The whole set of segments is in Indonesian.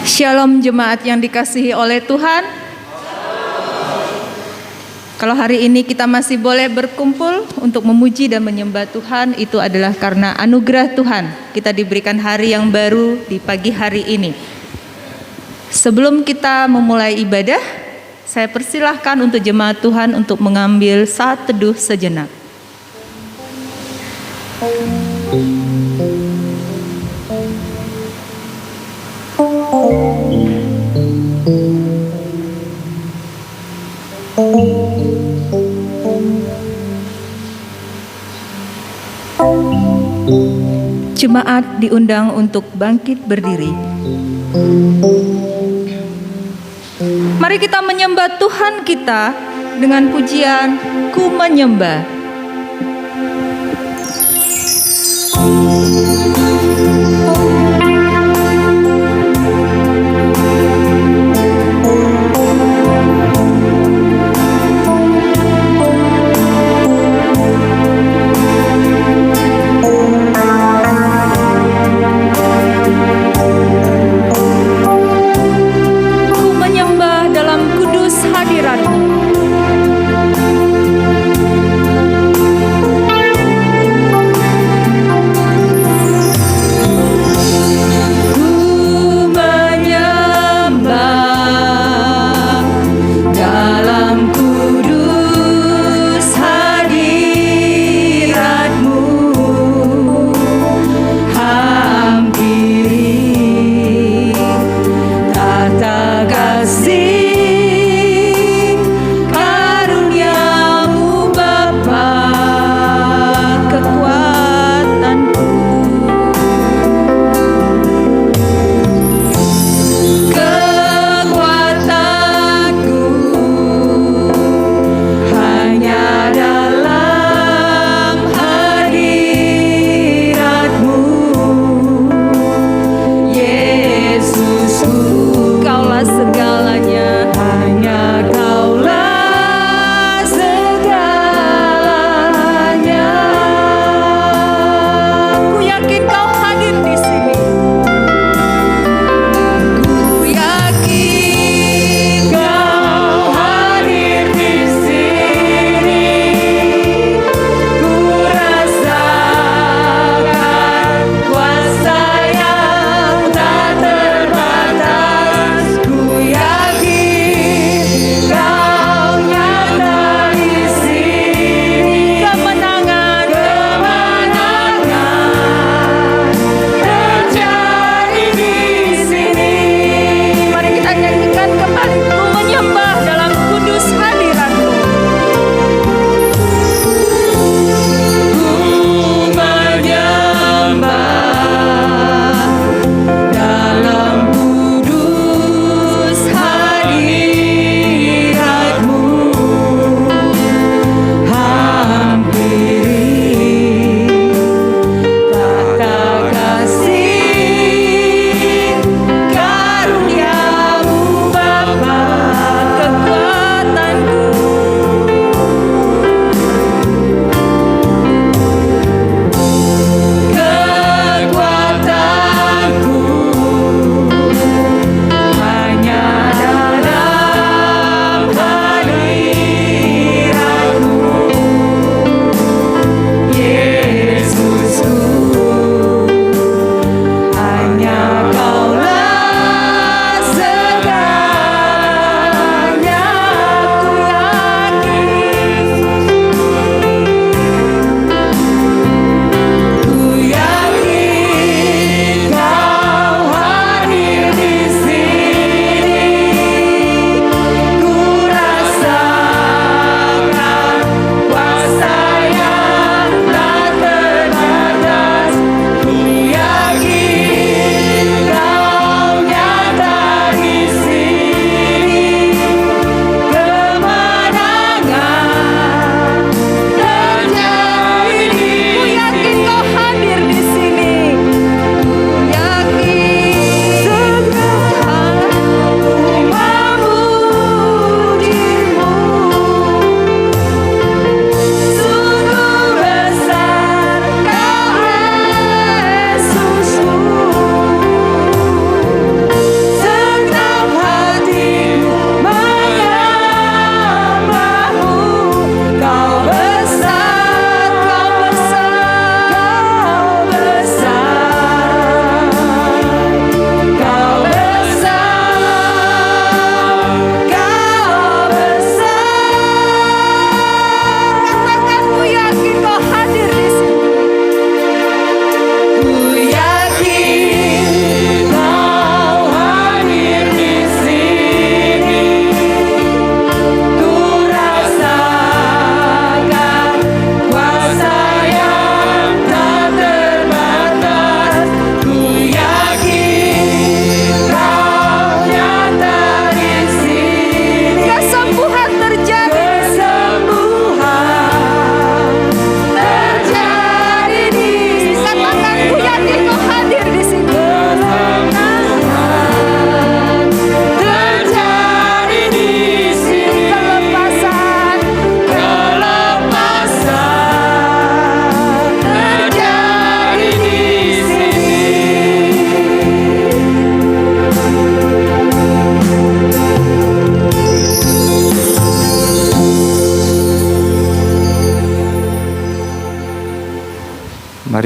Shalom jemaat yang dikasihi oleh Tuhan. Kalau hari ini kita masih boleh berkumpul untuk memuji dan menyembah Tuhan, itu adalah karena anugerah Tuhan. Kita diberikan hari yang baru di pagi hari ini. Sebelum kita memulai ibadah, saya persilahkan untuk jemaat Tuhan untuk mengambil saat teduh sejenak. Jemaat diundang untuk bangkit berdiri. Mari kita menyembah Tuhan kita dengan pujian Ku Menyembah.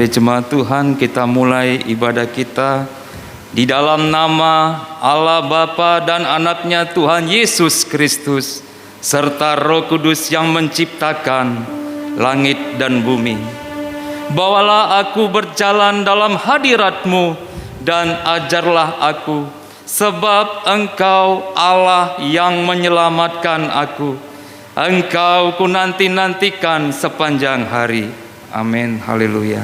Mari jemaat Tuhan, kita mulai ibadah kita di dalam nama Allah Bapa dan Anaknya Tuhan Yesus Kristus serta Roh Kudus yang menciptakan langit dan bumi. Bawalah aku berjalan dalam hadirat-Mu dan ajarlah aku, sebab Engkau Allah yang menyelamatkan aku. Engkau ku nanti-nantikan sepanjang hari. Amin. Haleluya.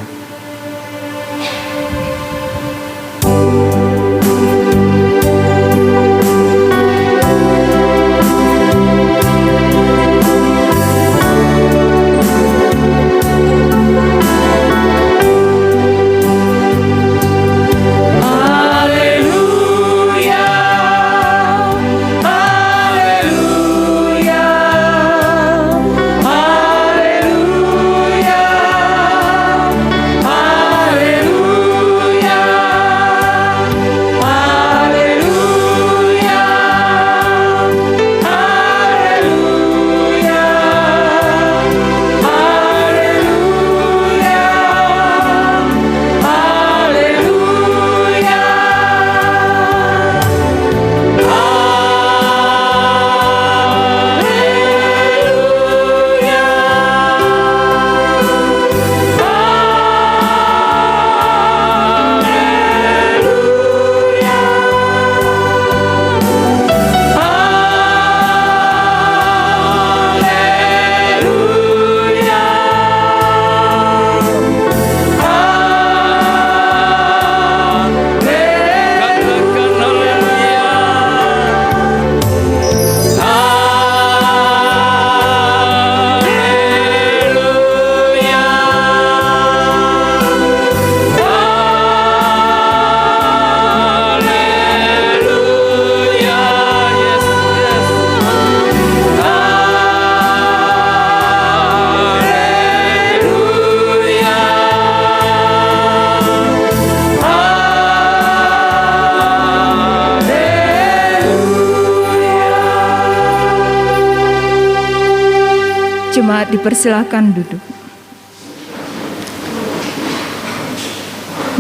Jemaat dipersilakan duduk.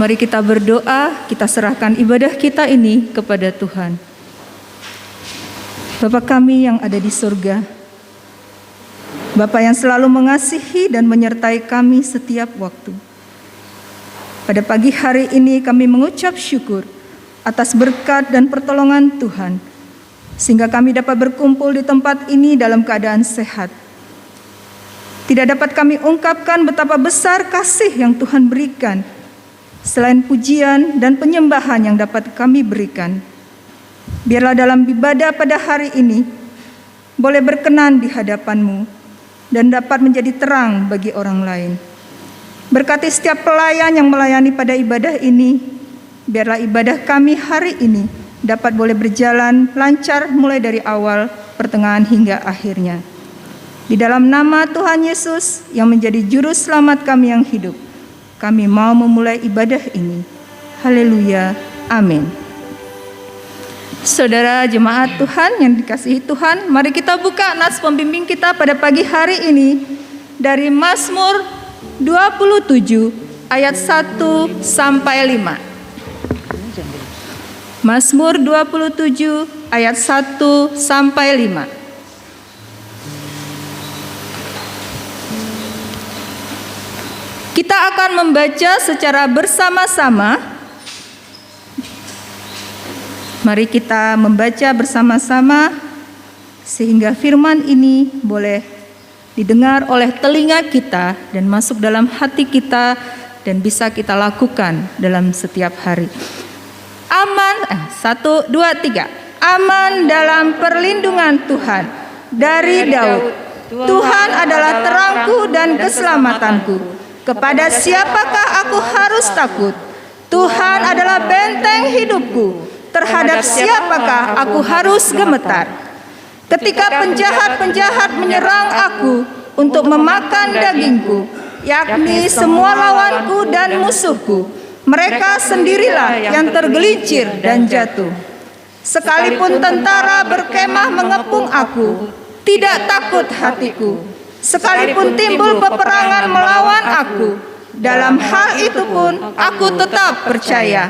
Mari kita berdoa, kita serahkan ibadah kita ini kepada Tuhan. Bapa kami yang ada di surga, Bapa yang selalu mengasihi dan menyertai kami setiap waktu. Pada pagi hari ini kami mengucap syukur atas berkat dan pertolongan Tuhan, sehingga kami dapat berkumpul di tempat ini dalam keadaan sehat. Tidak dapat kami ungkapkan betapa besar kasih yang Tuhan berikan, selain pujian dan penyembahan yang dapat kami berikan. Biarlah dalam ibadah pada hari ini boleh berkenan di hadapan-Mu dan dapat menjadi terang bagi orang lain. Berkati setiap pelayan yang melayani pada ibadah ini, biarlah ibadah kami hari ini dapat boleh berjalan lancar mulai dari awal, pertengahan hingga akhirnya. Di dalam nama Tuhan Yesus yang menjadi juru selamat kami yang hidup, kami mau memulai ibadah ini. Haleluya. Amin. Saudara jemaat Tuhan yang dikasihi Tuhan, mari kita buka nas pembimbing kita pada pagi hari ini dari Mazmur 27 ayat 1 sampai 5. Mazmur 27 ayat 1 sampai 5. Kita akan membaca secara bersama-sama. Mari kita membaca bersama-sama sehingga firman ini boleh didengar oleh telinga kita dan masuk dalam hati kita dan bisa kita lakukan dalam setiap hari. Aman, 1, 2, 3. Aman dalam perlindungan Tuhan dari Daud. Tuhan adalah terangku dan keselamatanku. Kepada siapakah aku harus takut? Tuhan adalah benteng hidupku. Terhadap siapakah aku harus gemetar? Ketika penjahat-penjahat menyerang aku untuk memakan dagingku, yakni semua lawanku dan musuhku, mereka sendirilah yang tergelincir dan jatuh. Sekalipun tentara berkemah mengepung aku, tidak takut hatiku. Sekalipun timbul peperangan melawan aku, Dalam hal itu pun aku tetap percaya.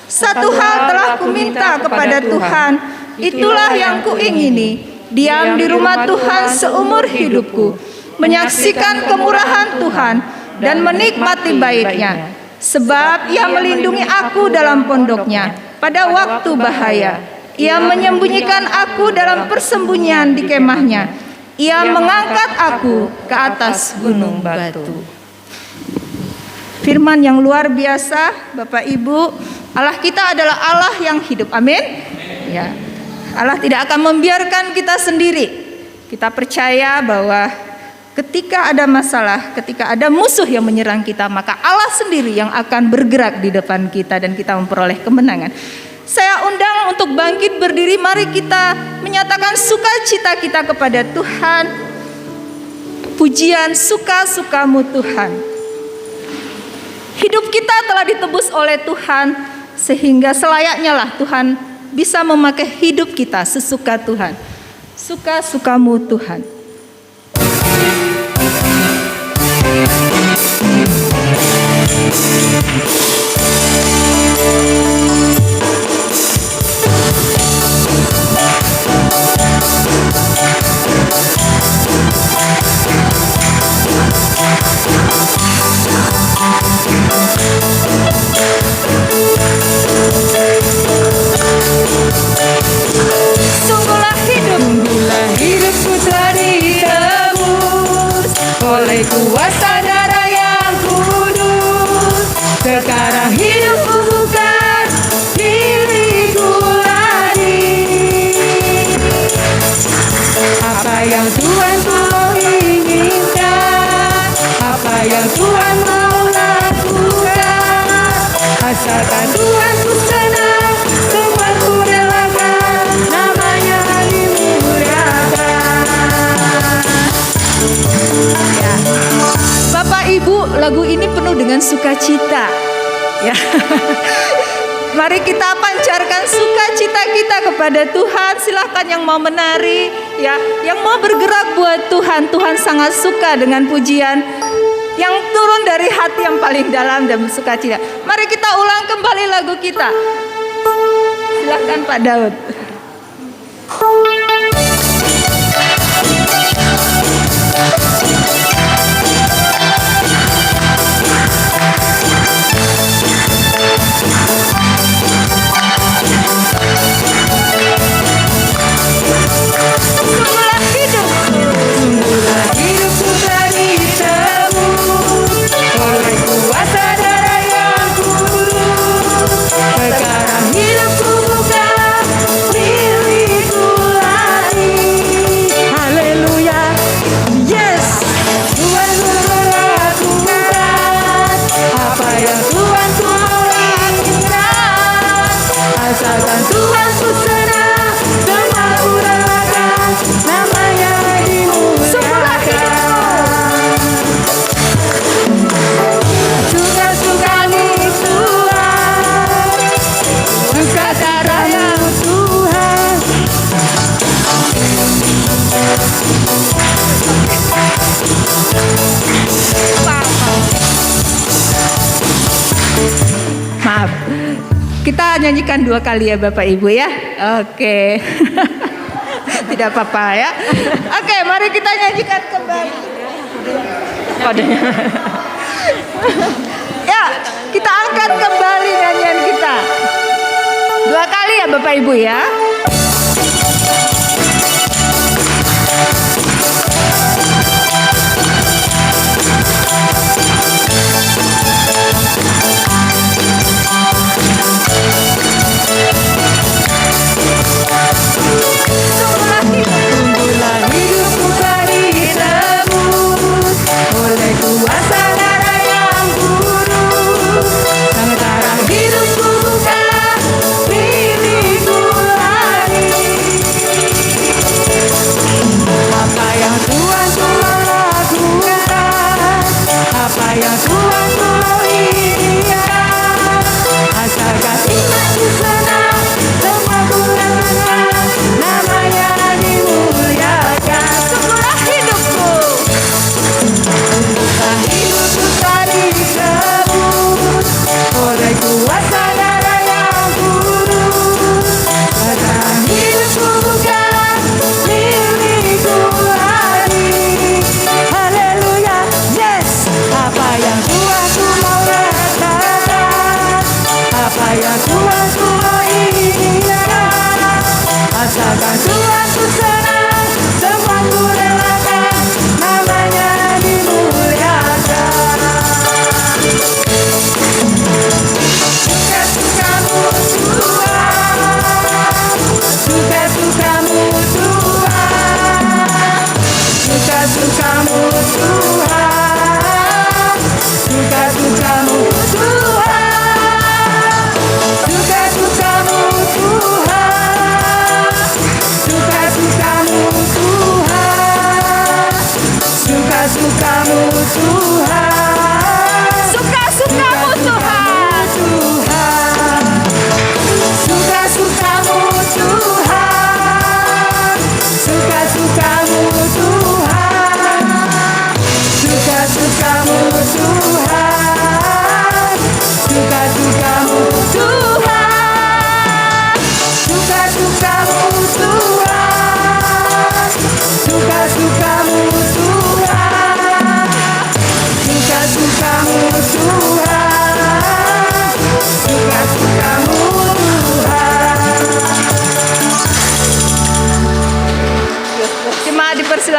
Satu hal telah kuminta kepada Tuhan, itulah yang kuingini, diam di rumah Tuhan seumur hidupku, menyaksikan kemurahan Tuhan dan menikmati baitnya. Sebab Ia melindungi aku dalam pondoknya pada waktu bahaya. Ia menyembunyikan aku dalam persembunyian di kemahnya. Ia mengangkat aku ke atas gunung batu. Firman yang luar biasa, Bapak Ibu. Allah kita adalah Allah yang hidup. Amin. Ya. Allah tidak akan membiarkan kita sendiri. Kita percaya bahwa ketika ada masalah, ketika ada musuh yang menyerang kita, maka Allah sendiri yang akan bergerak di depan kita dan kita memperoleh kemenangan. Saya undang untuk bangkit berdiri. Mari kita menyatakan sukacita kita kepada Tuhan. Pujian suka-sukamu Tuhan. Hidup kita telah ditebus oleh Tuhan, sehingga selayaknya lah Tuhan bisa memakai hidup kita sesuka Tuhan. Suka-sukamu Tuhan. Sungguhlah hidupku telah ditebus oleh kuasa darah yang kudus. Sekarang hidupku bukan milikku lagi. Apa yang Tuhan mau inginkan, apa yang Tuhan mau lakukan, asalkan Tuhan ku senang, semua ku relakan, namanya dimuliakan. Ya. Bapak Ibu, lagu ini penuh dengan sukacita. Ya. Mari kita pancarkan sukacita kita kepada Tuhan. Silahkan yang mau menari, ya, yang mau bergerak buat Tuhan. Tuhan sangat suka dengan pujian yang turun dari hati yang paling dalam dan sukacita. Mari kita ulang kembali lagu kita. Silahkan Pak Daud. Sungguhlah hidupku telah ditebus oleh kuasa darah yang kudus. Sekarang hidupku bukan milikku lagi. Haleluya. Yes. Tuhan melakukan apa yang Tuhan mau lakukan. Asalkan Tuhan ku senang, semua ku relakan, namanya dimuliakan. Suka-sukamu Tuhan, suka darahmu Tuhan. Maaf, kita nyanyikan 2 kali ya Bapak Ibu ya. Oke. Tidak apa-apa ya. Oke, mari kita nyanyikan kembali. Ya, kita angkat kembali nyanyian kita. 2 kali ya Bapak Ibu ya. Sungguhlah hidupku telah ditebus oleh kuasa darah yang kudus. Sekarang hidupku bukan milikku lagi.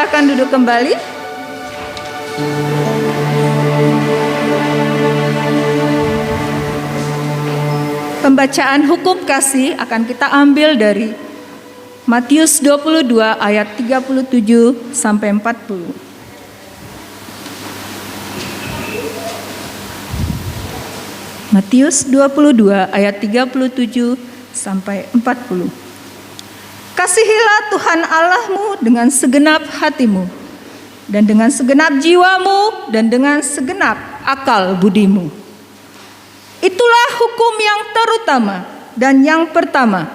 silakan duduk kembali. Pembacaan hukum kasih akan kita ambil dari Matius 22 ayat 37 sampai 40. Matius 22 ayat 37 sampai 40. Kasihilah Tuhan Allahmu dengan segenap hatimu, dan dengan segenap jiwamu, dan dengan segenap akal budimu. Itulah hukum yang terutama dan yang pertama.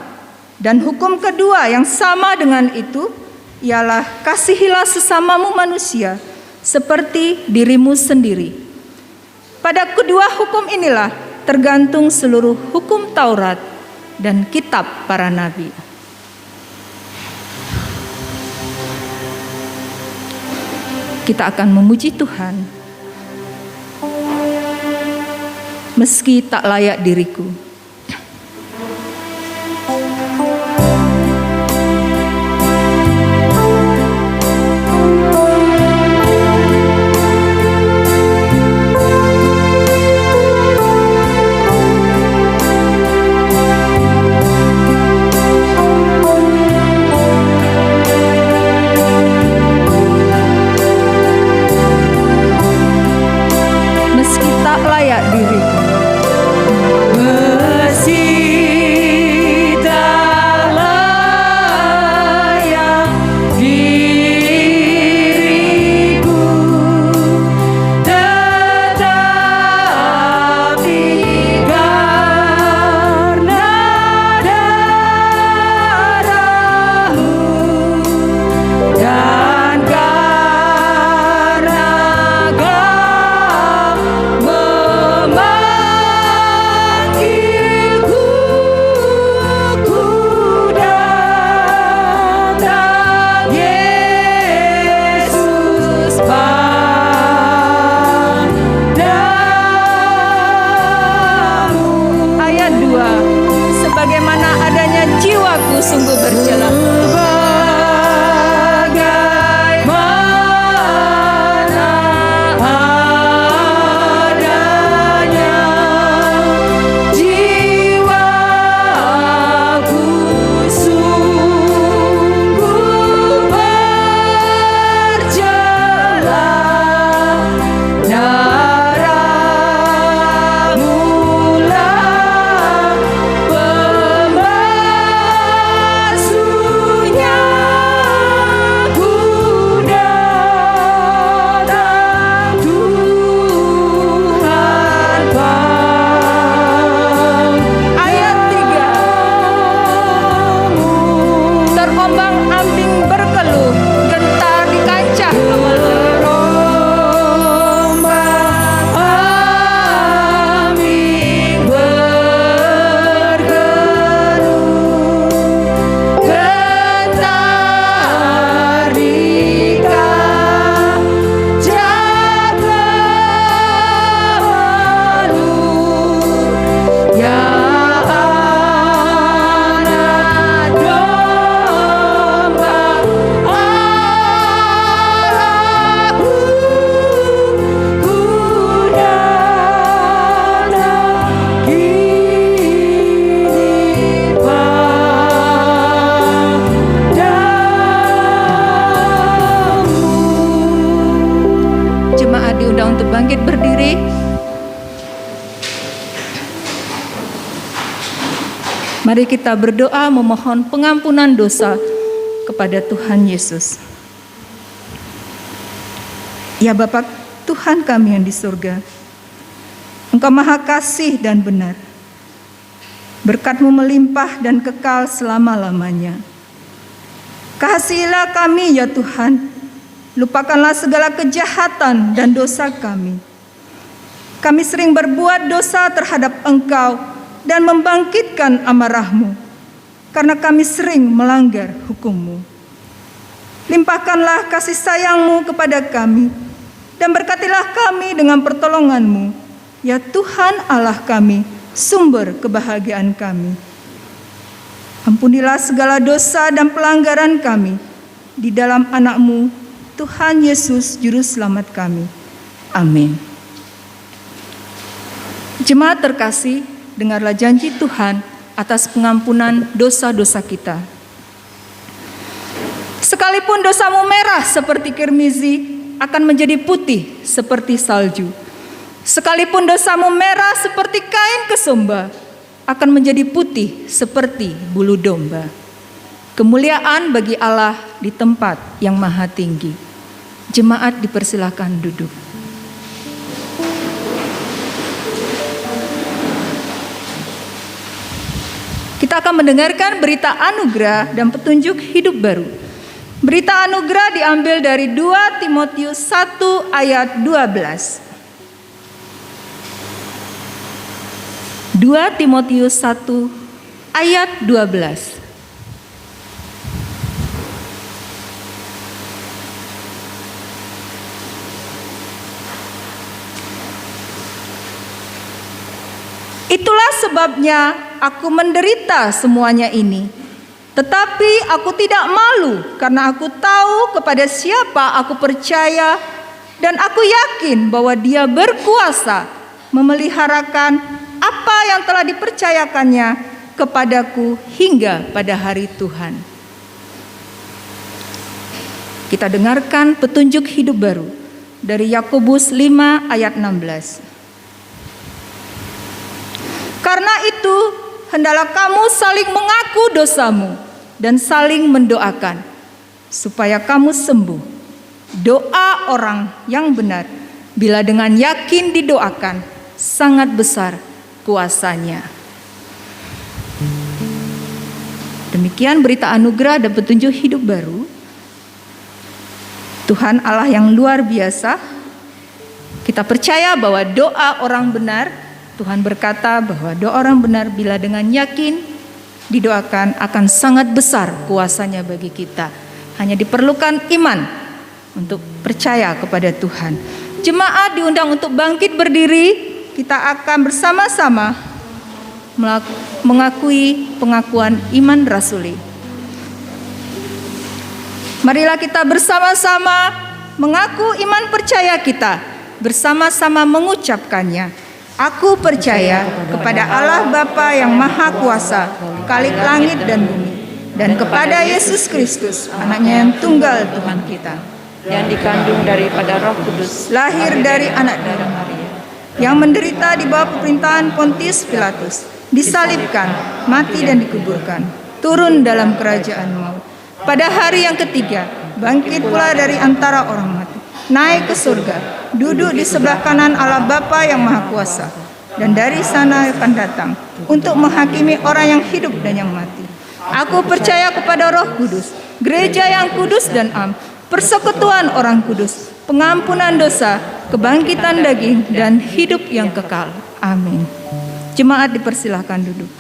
Dan hukum kedua yang sama dengan itu ialah kasihilah sesamamu manusia seperti dirimu sendiri. Pada kedua hukum inilah tergantung seluruh hukum Taurat dan kitab para nabi. Kita akan memuji Tuhan. Meski tak layak diriku. Meski tak layak diriku. Sungguh berjalan. Bagaimana adanya jiwaku sungguh berjalan. Diundang untuk bangkit berdiri. Mari kita berdoa memohon pengampunan dosa kepada Tuhan Yesus. Ya Bapa Tuhan kami yang di surga, Engkau maha kasih dan benar. Berkat-Mu melimpah dan kekal selama-lamanya. Kasihilah kami ya Tuhan. Lupakanlah segala kejahatan dan dosa kami. Kami sering berbuat dosa terhadap Engkau dan membangkitkan amarah-Mu, karena kami sering melanggar hukum-Mu. Limpahkanlah kasih sayang-Mu kepada kami, dan berkatilah kami dengan pertolongan-Mu, ya Tuhan Allah kami, sumber kebahagiaan kami. Ampunilah segala dosa dan pelanggaran kami di dalam anak-Mu, Tuhan Yesus Juru Selamat kami. Amin. Jemaat terkasih, dengarlah janji Tuhan atas pengampunan dosa-dosa kita. Sekalipun dosamu merah seperti kirmizi, akan menjadi putih seperti salju. Sekalipun dosamu merah seperti kain kesumba, akan menjadi putih seperti bulu domba. Kemuliaan bagi Allah di tempat yang maha tinggi. Jemaat dipersilakan duduk. Kita akan mendengarkan berita anugerah dan petunjuk hidup baru. Berita anugerah diambil dari 2 Timotius 1 ayat 12. 2 Timotius 1 ayat 12. Itulah sebabnya aku menderita semuanya ini. Tetapi aku tidak malu karena aku tahu kepada siapa aku percaya dan aku yakin bahwa Dia berkuasa memeliharakan apa yang telah dipercayakannya kepadaku hingga pada hari Tuhan. Kita dengarkan petunjuk hidup baru dari Yakobus 5 ayat 16. Karena itu, hendaklah kamu saling mengaku dosamu dan saling mendoakan, supaya kamu sembuh. Doa orang yang benar, bila dengan yakin didoakan, sangat besar kuasanya. Demikian berita anugerah dan petunjuk hidup baru. Tuhan Allah yang luar biasa. Kita percaya bahwa doa orang benar, Tuhan berkata bahwa doa orang benar bila dengan yakin didoakan akan sangat besar kuasanya bagi kita. Hanya diperlukan iman untuk percaya kepada Tuhan. Jemaat diundang untuk bangkit berdiri. Kita akan bersama-sama mengakui pengakuan iman rasuli. Marilah kita bersama-sama mengaku iman percaya kita, bersama-sama mengucapkannya. Aku percaya kepada Allah Bapa yang Maha Kuasa, Khalik langit dan bumi, dan kepada Yesus Kristus, Anaknya yang tunggal Tuhan kita, yang dikandung daripada Roh Kudus, lahir dari anak darah Maria, yang menderita di bawah pemerintahan Pontius Pilatus, disalibkan, mati dan dikuburkan, turun dalam kerajaan maut. Pada hari yang ketiga, bangkit pula dari antara orang mati, naik ke surga, duduk di sebelah kanan Allah Bapa yang Maha Kuasa, dan dari sana akan datang untuk menghakimi orang yang hidup dan yang mati. Aku percaya kepada Roh Kudus, gereja yang kudus dan am, persekutuan orang kudus, pengampunan dosa, kebangkitan daging, dan hidup yang kekal. Amin. Jemaat dipersilahkan duduk.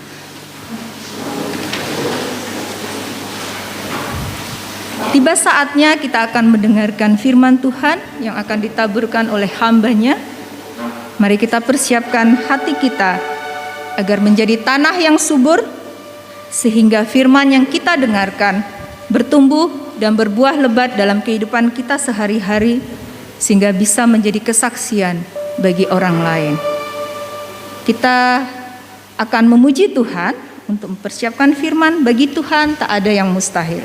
Tiba saatnya kita akan mendengarkan firman Tuhan yang akan ditaburkan oleh hamba-Nya. Mari kita persiapkan hati kita agar menjadi tanah yang subur, sehingga firman yang kita dengarkan bertumbuh dan berbuah lebat dalam kehidupan kita sehari-hari, sehingga bisa menjadi kesaksian bagi orang lain. Kita akan memuji Tuhan untuk mempersiapkan firman. Bagi Tuhan tak ada yang mustahil.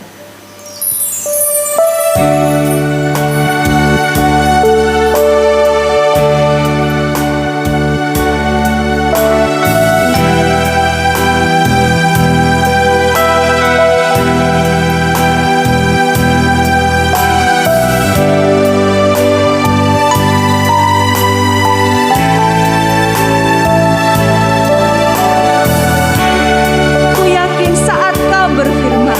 Ku yakin saat kau berfirman,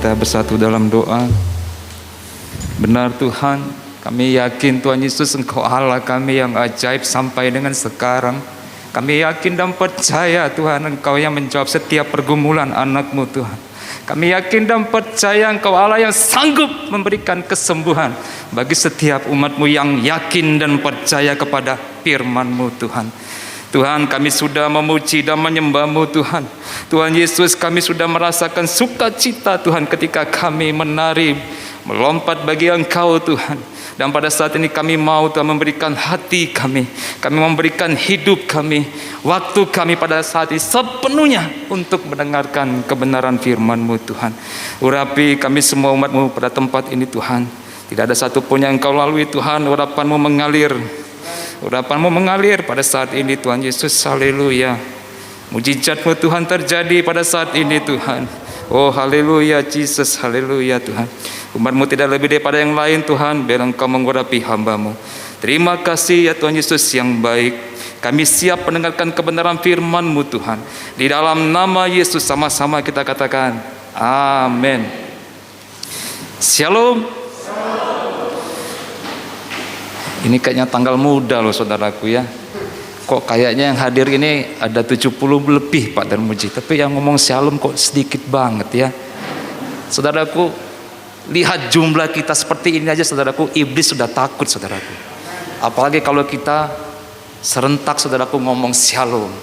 kita bersatu dalam doa. Benar Tuhan, kami yakin Tuhan Yesus Engkau Allah kami yang ajaib sampai dengan sekarang. Kami yakin dan percaya Tuhan Engkau yang menjawab setiap pergumulan anak-Mu Tuhan. Kami yakin dan percaya Engkau Allah yang sanggup memberikan kesembuhan bagi setiap umat-Mu yang yakin dan percaya kepada firman-Mu Tuhan. Tuhan, kami sudah memuji dan menyembah-Mu Tuhan. Tuhan Yesus, kami sudah merasakan sukacita Tuhan ketika kami menari, melompat bagi Engkau Tuhan. Dan pada saat ini kami mau Tuhan memberikan hati kami memberikan hidup kami, waktu kami pada saat ini sepenuhnya untuk mendengarkan kebenaran firman-Mu Tuhan. Urapi kami semua umat-Mu pada tempat ini Tuhan. Tidak ada satupun yang Engkau lalui Tuhan, urapan-Mu mengalir. Urapan-Mu mengalir pada saat ini Tuhan Yesus. Haleluya. Mujizat-Mu Tuhan terjadi pada saat ini Tuhan. Oh haleluya Jesus, haleluya Tuhan. Umat-Mu tidak lebih daripada yang lain Tuhan, biar Engkau mengurapi hamba-Mu. Terima kasih ya Tuhan Yesus yang baik. Kami siap mendengarkan kebenaran firman-Mu Tuhan. Di dalam nama Yesus sama-sama kita katakan amin. Shalom. Ini kayaknya tanggal muda loh saudaraku ya. Kok kayaknya yang hadir ini ada 70 lebih Pak Darmuji, tapi yang ngomong shalom kok sedikit banget ya. Saudaraku, lihat jumlah kita seperti ini aja saudaraku, iblis sudah takut saudaraku. Apalagi kalau kita serentak saudaraku ngomong shalom.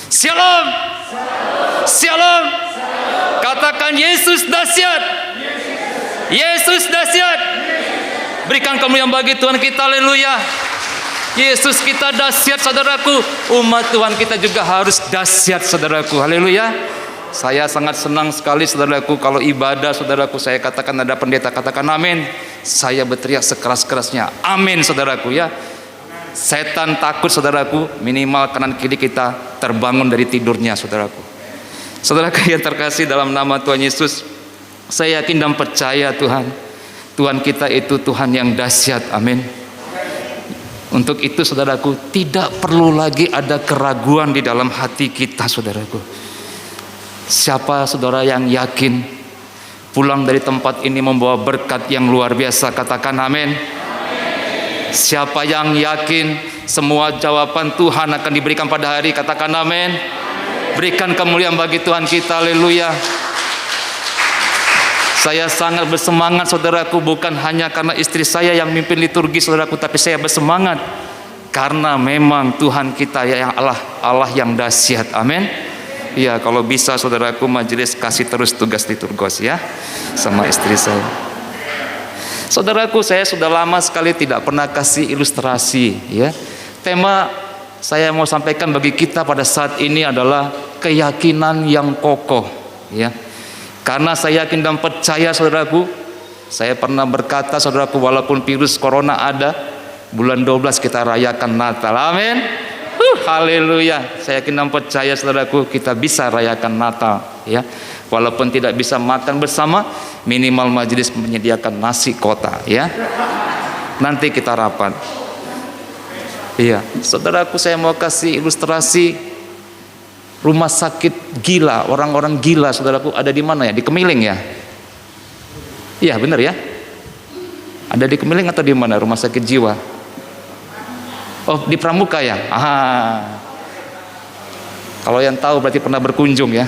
Shalom. Shalom. Katakan Yesus dahsyat. Yesus dahsyat. Berikan kemuliaan bagi Tuhan kita, haleluya. Yesus kita dahsyat saudaraku. Umat Tuhan kita juga harus dahsyat saudaraku, haleluya. Saya sangat senang sekali saudaraku kalau ibadah saudaraku, saya katakan ada pendeta katakan amin, saya berteriak sekeras-kerasnya amin saudaraku ya. Setan takut saudaraku, minimal kanan kiri kita terbangun dari tidurnya saudaraku. Saudaraku yang terkasih dalam nama Tuhan Yesus, saya yakin dan percaya Tuhan kita itu Tuhan yang dahsyat, amin. Untuk itu saudaraku, tidak perlu lagi ada keraguan di dalam hati kita saudaraku. Siapa saudara yang yakin pulang dari tempat ini membawa berkat yang luar biasa, katakan amin. Siapa yang yakin semua jawaban Tuhan akan diberikan pada hari, katakan amin. Berikan kemuliaan bagi Tuhan kita, haleluya. Saya sangat bersemangat saudaraku, bukan hanya karena istri saya yang mimpin liturgi saudaraku, tapi saya bersemangat karena memang Tuhan kita yang Allah yang dahsyat, amin. Ya, kalau bisa saudaraku majelis kasih terus tugas liturgos ya sama istri saya. Saudaraku, saya sudah lama sekali tidak pernah kasih ilustrasi ya. Tema saya mau sampaikan bagi kita pada saat ini adalah keyakinan yang kokoh ya. Karena saya yakin dan percaya saudaraku, saya pernah berkata saudaraku, walaupun virus corona ada, bulan 12 kita rayakan Natal, amin. Haleluya. Saya yakin dan percaya saudaraku, kita bisa rayakan Natal ya. Walaupun tidak bisa makan bersama, minimal majelis menyediakan nasi kotak ya. Nanti kita rapat. Iya, saudaraku, saya mau kasih ilustrasi rumah sakit gila, orang-orang gila saudaraku ada di mana ya? Di Kemiling ya? Iya benar ya? Ada di Kemiling atau di mana rumah sakit jiwa? Oh di Pramuka ya? Kalau yang tahu berarti pernah berkunjung ya.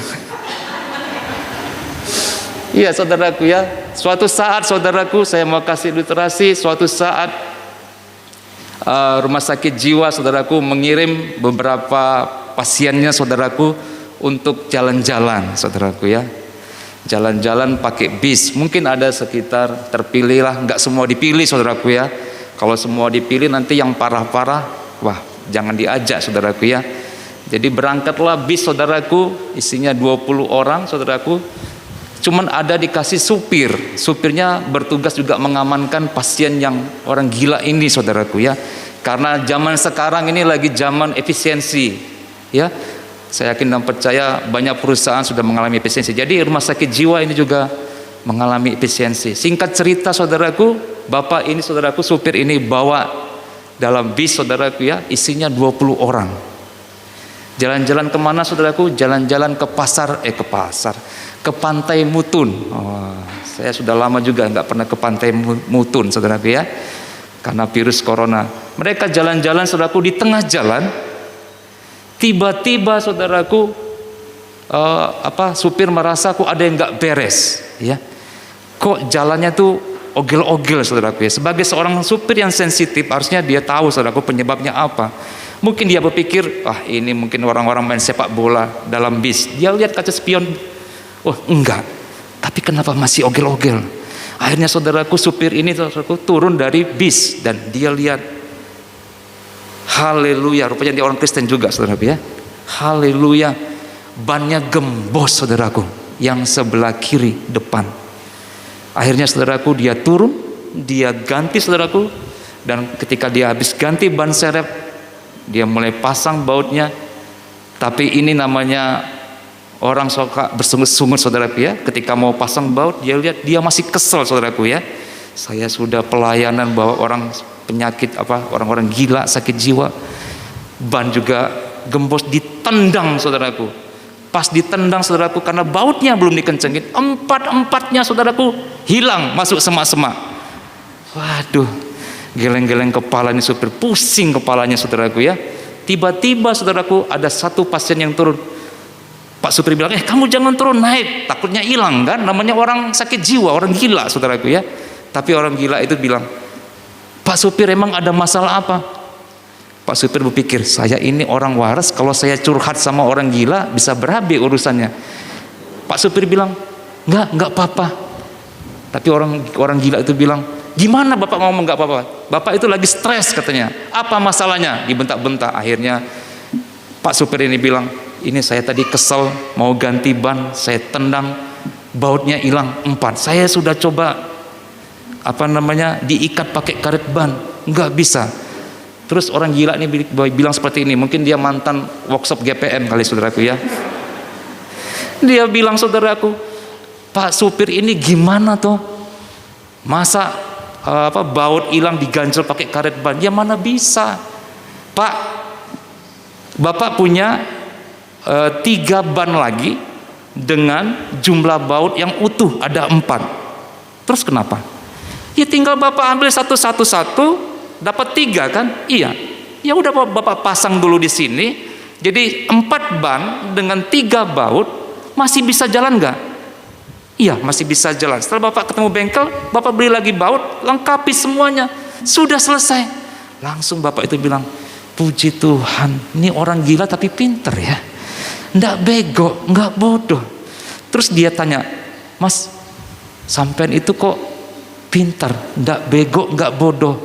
Iya saudaraku ya, suatu saat saudaraku saya mau kasih ilustrasi, suatu saat rumah sakit jiwa saudaraku mengirim beberapa pasiennya saudaraku untuk jalan-jalan saudaraku ya, jalan-jalan pakai bis. Mungkin ada sekitar, terpilih lah, nggak semua dipilih saudaraku ya. Kalau semua dipilih nanti yang parah-parah, wah jangan diajak saudaraku ya. Jadi berangkatlah bis saudaraku, isinya 20 orang saudaraku. Cuman ada dikasih supir, supirnya bertugas juga mengamankan pasien yang orang gila ini saudaraku ya. Karena zaman sekarang ini lagi zaman efisiensi ya, saya yakin dan percaya banyak perusahaan sudah mengalami efisiensi. Jadi rumah sakit jiwa ini juga mengalami efisiensi. Singkat cerita saudaraku, bapak ini saudaraku, supir ini bawa dalam bis saudaraku ya, isinya 20 orang. Jalan-jalan kemana saudaraku? Jalan-jalan ke pasar, ke ke pantai Mutun. Oh, saya sudah lama juga nggak pernah ke pantai Mutun, saudaraku ya, karena virus corona. Mereka jalan-jalan, saudaraku, di tengah jalan tiba-tiba, saudaraku, supir merasa kok ada yang nggak beres, ya. Kok jalannya tuh ogel-ogel, saudaraku ya. Sebagai seorang supir yang sensitif, harusnya dia tahu, saudaraku, penyebabnya apa. Mungkin dia berpikir, ini mungkin orang-orang main sepak bola dalam bis. Dia lihat kaca spion, enggak. Tapi kenapa masih ogel-ogel? Akhirnya, saudaraku, supir ini, saudaraku, turun dari bis dan dia lihat, haleluya, rupanya dia orang Kristen juga, saudaraku ya. Haleluya, bannya gembos, saudaraku, yang sebelah kiri depan. Akhirnya, saudaraku, dia turun, dia ganti, saudaraku, dan ketika dia habis ganti ban serep, dia mulai pasang bautnya. Tapi ini namanya orang suka bersungut-sungut, saudaraku ya. Ketika mau pasang baut, dia lihat dia masih kesel, saudaraku ya. Saya sudah pelayanan bawa orang penyakit orang-orang gila, sakit jiwa. Ban juga gembos, ditendang, saudaraku. Pas ditendang, saudaraku, karena bautnya belum dikencengin, empat-empatnya, saudaraku, hilang masuk semak-semak. Waduh, geleng-geleng kepala ini supir, pusing kepalanya, saudaraku ya. Tiba-tiba, saudaraku, ada satu pasien yang turun. Pak supir bilang, kamu jangan turun, naik, takutnya hilang kan, namanya orang sakit jiwa, orang gila, saudaraku ya. Tapi orang gila itu bilang, Pak supir, emang ada masalah apa? Pak supir berpikir, saya ini orang waras, kalau saya curhat sama orang gila bisa berabe urusannya. Pak supir bilang, enggak apa-apa. Tapi orang gila itu bilang, gimana Bapak ngomong enggak apa-apa? Bapak itu lagi stres katanya. Apa masalahnya? Dibentak-bentak. Akhirnya Pak supir ini bilang, ini saya tadi kesel mau ganti ban, saya tendang, bautnya hilang 4. Saya sudah coba diikat pakai karet ban, enggak bisa. Terus orang gila ini bilang seperti ini, mungkin dia mantan workshop GPM kali, saudaraku ya. Dia bilang, saudaraku, Pak supir ini gimana tuh? Masa baut hilang diganjel pakai karet ban? Ya mana bisa, Pak. Bapak punya 3 ban lagi dengan jumlah baut yang utuh ada 4. Terus kenapa? Ya tinggal Bapak ambil satu, dapat 3 kan? Iya. Ya udah Bapak pasang dulu di sini. Jadi 4 ban dengan 3 baut masih bisa jalan nggak? Iya, masih bisa jalan. Setelah Bapak ketemu bengkel, Bapak beli lagi baut, lengkapi semuanya. Sudah selesai. Langsung Bapak itu bilang, puji Tuhan, ini orang gila tapi pinter ya. Nggak bego, nggak bodoh. Terus dia tanya, Mas, sampean itu kok pinter, nggak bego, nggak bodoh,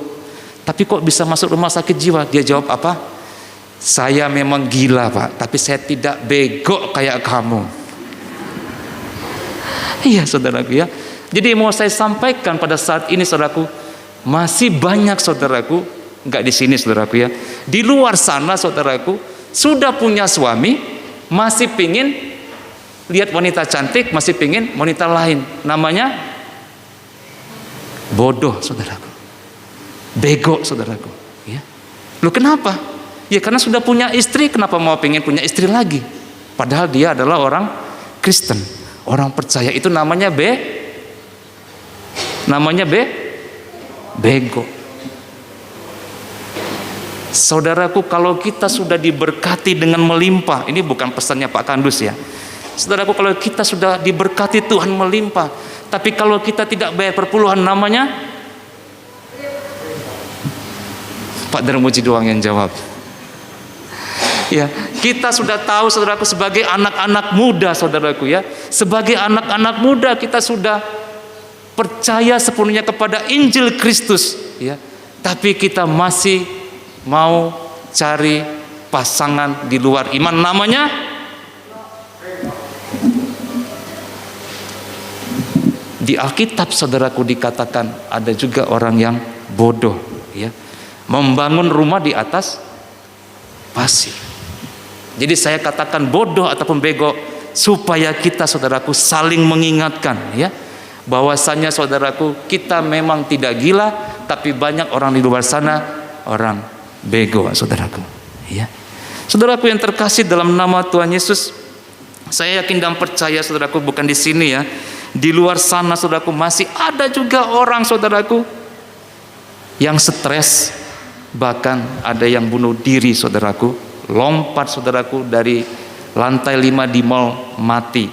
tapi kok bisa masuk rumah sakit jiwa? Dia jawab apa? Saya memang gila Pak, tapi saya tidak bego kayak kamu. Iya, saudaraku ya. Jadi mau saya sampaikan pada saat ini, saudaraku, masih banyak, saudaraku, nggak di sini, saudaraku ya, di luar sana, saudaraku, sudah punya suami, masih pingin lihat wanita cantik, masih pingin wanita lain. Namanya bodoh, saudaraku. Bego, saudaraku ya. Loh kenapa? Ya karena sudah punya istri, kenapa mau pengen punya istri lagi? Padahal dia adalah orang Kristen, orang percaya. Itu namanya bego. Saudaraku, kalau kita sudah diberkati dengan melimpah, ini bukan pesannya Pak Kandus ya. Saudaraku, kalau kita sudah diberkati Tuhan melimpah, tapi kalau kita tidak bayar perpuluhan, namanya Pak Darmuji doang yang jawab. Ya, kita sudah tahu, saudaraku, sebagai anak-anak muda, saudaraku ya, sebagai anak-anak muda kita sudah percaya sepenuhnya kepada Injil Kristus, ya. Tapi kita masih mau cari pasangan di luar iman, namanya di Alkitab, saudaraku, dikatakan ada juga orang yang bodoh, ya, membangun rumah di atas pasir. Jadi saya katakan bodoh ataupun bego supaya kita, saudaraku, saling mengingatkan ya, bahwasanya, saudaraku, kita memang tidak gila, tapi banyak orang di luar sana orang bego, saudaraku ya. Saudaraku yang terkasih dalam nama Tuhan Yesus, Saya yakin dan percaya saudaraku, bukan di sini ya, di luar sana saudaraku masih ada juga orang saudaraku yang stres, bahkan ada yang bunuh diri saudaraku, lompat saudaraku dari lantai 5 di mall mati.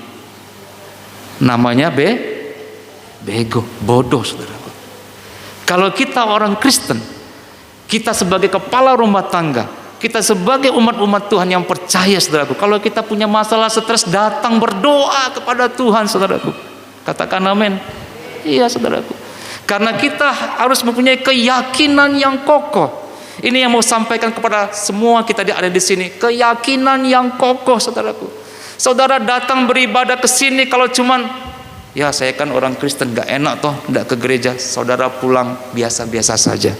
Namanya bego, bodoh saudaraku. Kalau kita orang Kristen, kita sebagai kepala rumah tangga, kita sebagai umat-umat Tuhan yang percaya saudaraku, kalau kita punya masalah stres, datang berdoa kepada Tuhan saudaraku. Katakan amin. Iya saudaraku. Karena kita harus mempunyai keyakinan yang kokoh. Ini yang mau sampaikan kepada semua kita ada di sini, keyakinan yang kokoh saudaraku. Saudara datang beribadah ke sini kalau cuman, ya saya kan orang Kristen, gak enak toh gak ke gereja, saudara pulang biasa-biasa saja.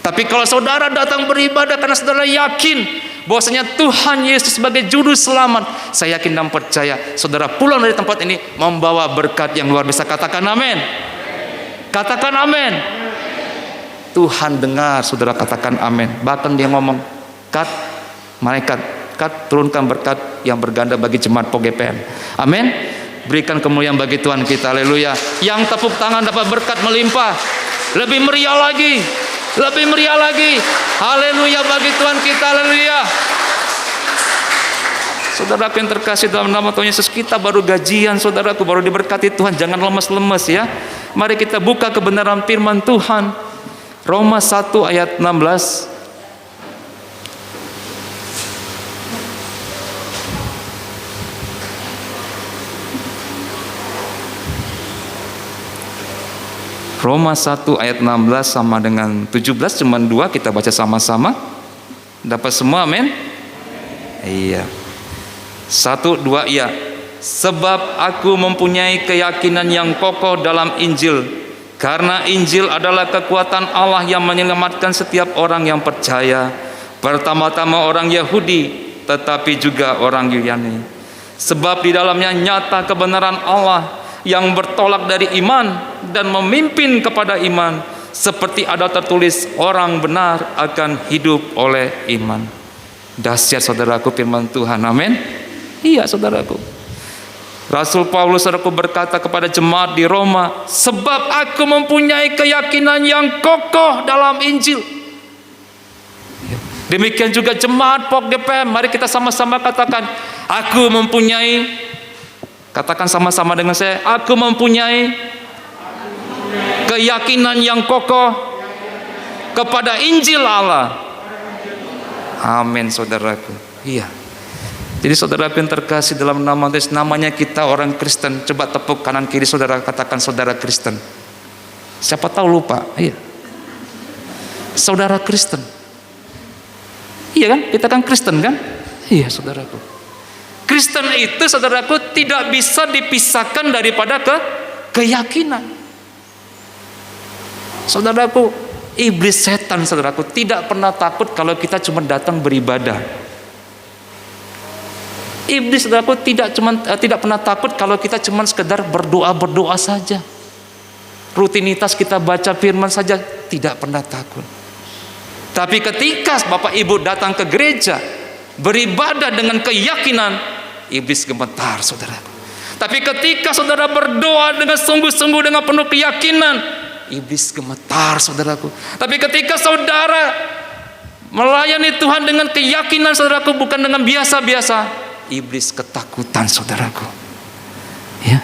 Tapi kalau saudara datang beribadah karena saudara yakin bahwasanya Tuhan Yesus sebagai juru selamat, saya yakin dan percaya saudara pulang dari tempat ini membawa berkat yang luar biasa. Katakan amin. Katakan amin. Tuhan dengar saudara katakan amin. Bahkan dia ngomong, kat malaikat, kat turunkan berkat yang berganda bagi jemaat POGPM. Amin. Berikan kemuliaan bagi Tuhan kita. Haleluya. Yang tepuk tangan dapat berkat melimpah. Lebih meriah lagi. Lebih meriah lagi. Haleluya bagi Tuhan kita. Haleluya. Saudaraku yang terkasih dalam nama Tuhan Yesus, kita baru gajian saudaraku, baru diberkati Tuhan. Jangan lemes-lemes ya. Mari kita buka kebenaran firman Tuhan. Roma 1 ayat 16. Roma 1 ayat 16 sama dengan 17, cuman 2 kita baca sama-sama. Dapat semua, amin? Iya. 1, 2, iya. Sebab aku mempunyai keyakinan yang kokoh dalam Injil, karena Injil adalah kekuatan Allah yang menyelamatkan setiap orang yang percaya, pertama-tama orang Yahudi, tetapi juga orang Yunani. Sebab di dalamnya nyata kebenaran Allah yang bertolak dari iman dan memimpin kepada iman, seperti ada tertulis, orang benar akan hidup oleh iman. Dahsyat saudaraku firman Tuhan, amin. Iya saudaraku. Rasul Paulus saudaraku berkata kepada jemaat di Roma, sebab aku mempunyai keyakinan yang kokoh dalam Injil. Demikian juga jemaat POGPM, mari kita sama-sama katakan, aku mempunyai, katakan sama-sama dengan saya, aku mempunyai keyakinan yang kokoh kepada Injil Allah. Amin saudaraku. Iya. Jadi saudaraku yang terkasih dalam nama Yesus, namanya kita orang Kristen. Coba tepuk kanan kiri saudara, katakan saudara Kristen. Siapa tahu lupa. Iya. Saudara Kristen. Iya kan? Kita kan Kristen kan? Iya saudaraku. Kristen itu saudaraku tidak bisa dipisahkan daripada keyakinan. Saudaraku, iblis setan saudaraku tidak pernah takut kalau kita cuma datang beribadah. Iblis saudaraku tidak pernah takut kalau kita cuma sekedar berdoa saja. Rutinitas kita baca firman saja, tidak pernah takut. Tapi ketika Bapak Ibu datang ke gereja beribadah dengan keyakinan, iblis gemetar saudaraku. Tapi ketika saudara berdoa dengan sungguh-sungguh dengan penuh keyakinan, iblis gemetar saudaraku. Tapi ketika saudara melayani Tuhan dengan keyakinan saudaraku, bukan dengan biasa-biasa, iblis ketakutan saudaraku. Ya.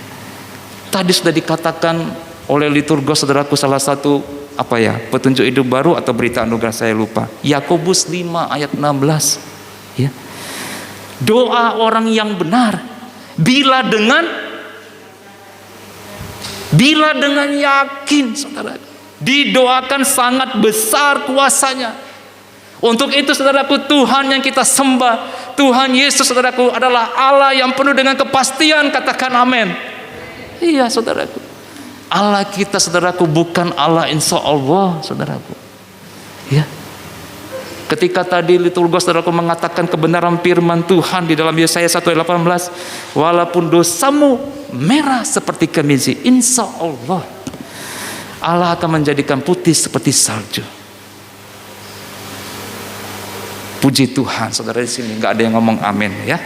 Tadi sudah dikatakan oleh liturgos saudaraku, salah satu petunjuk hidup baru atau berita anugerah, saya lupa. Yakobus 5 ayat 16. Ya. Doa orang yang benar bila dengan yakin saudara, didoakan sangat besar kuasanya. Untuk itu saudaraku, Tuhan yang kita sembah, Tuhan Yesus saudaraku adalah Allah yang penuh dengan kepastian. Katakan amin. Iya saudaraku, Allah kita saudaraku bukan Allah insya Allah saudaraku. Ya. Ketika tadi liturgos saudaraku mengatakan kebenaran firman Tuhan di dalam Yesaya 1:18, walaupun dosamu merah seperti keminci, insya Allah Allah akan menjadikan putih seperti salju. Puji Tuhan, saudara di sini nggak ada yang ngomong amin ya.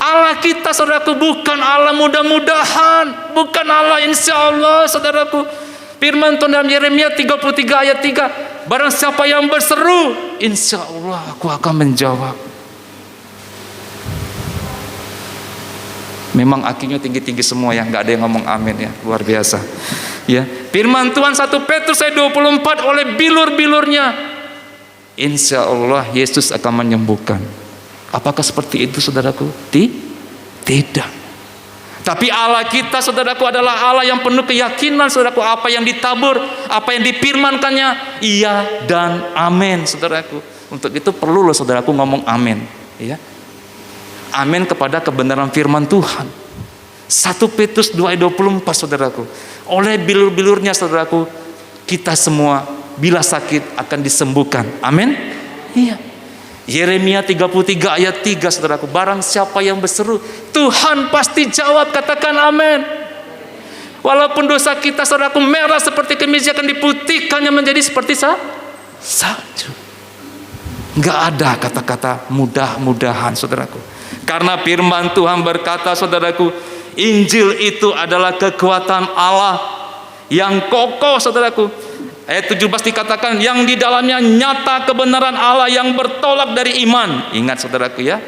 Allah kita saudaraku bukan Allah mudah-mudahan, bukan Allah insya Allah saudaraku. Firman Tuhan dalam Yeremia 33 ayat 3, barang siapa yang berseru, insya Allah aku akan menjawab. Memang akhirnya tinggi-tinggi semua ya, nggak ada yang ngomong amin ya, luar biasa. Ya, firman Tuhan 1 Petrus ayat 24, oleh bilur-bilurnya, insya Allah Yesus akan menyembuhkan. Apakah seperti itu saudaraku? Tidak. Tapi Allah kita saudaraku adalah Allah yang penuh keyakinan saudaraku. Apa yang ditabur, apa yang difirmankannya, iya dan amin saudaraku. Untuk itu perlu loh saudaraku ngomong amin ya. Amin kepada kebenaran firman Tuhan. 1 Petrus 2 ayat 24 saudaraku, oleh bilur-bilurnya saudaraku, kita semua bila sakit akan disembuhkan. Amin. Iya. Yeremia 33 ayat 3 saudaraku, barang siapa yang berseru, Tuhan pasti jawab. Katakan amin. Walaupun dosa kita saudaraku merah seperti kemeja, akan diputihkannya menjadi seperti salju. Enggak ada kata-kata mudah-mudahan saudaraku. Karena firman Tuhan berkata saudaraku, Injil itu adalah kekuatan Allah yang kokoh saudaraku. Ayat 17 dikatakan, yang di dalamnya nyata kebenaran Allah yang bertolak dari iman. Ingat saudaraku ya,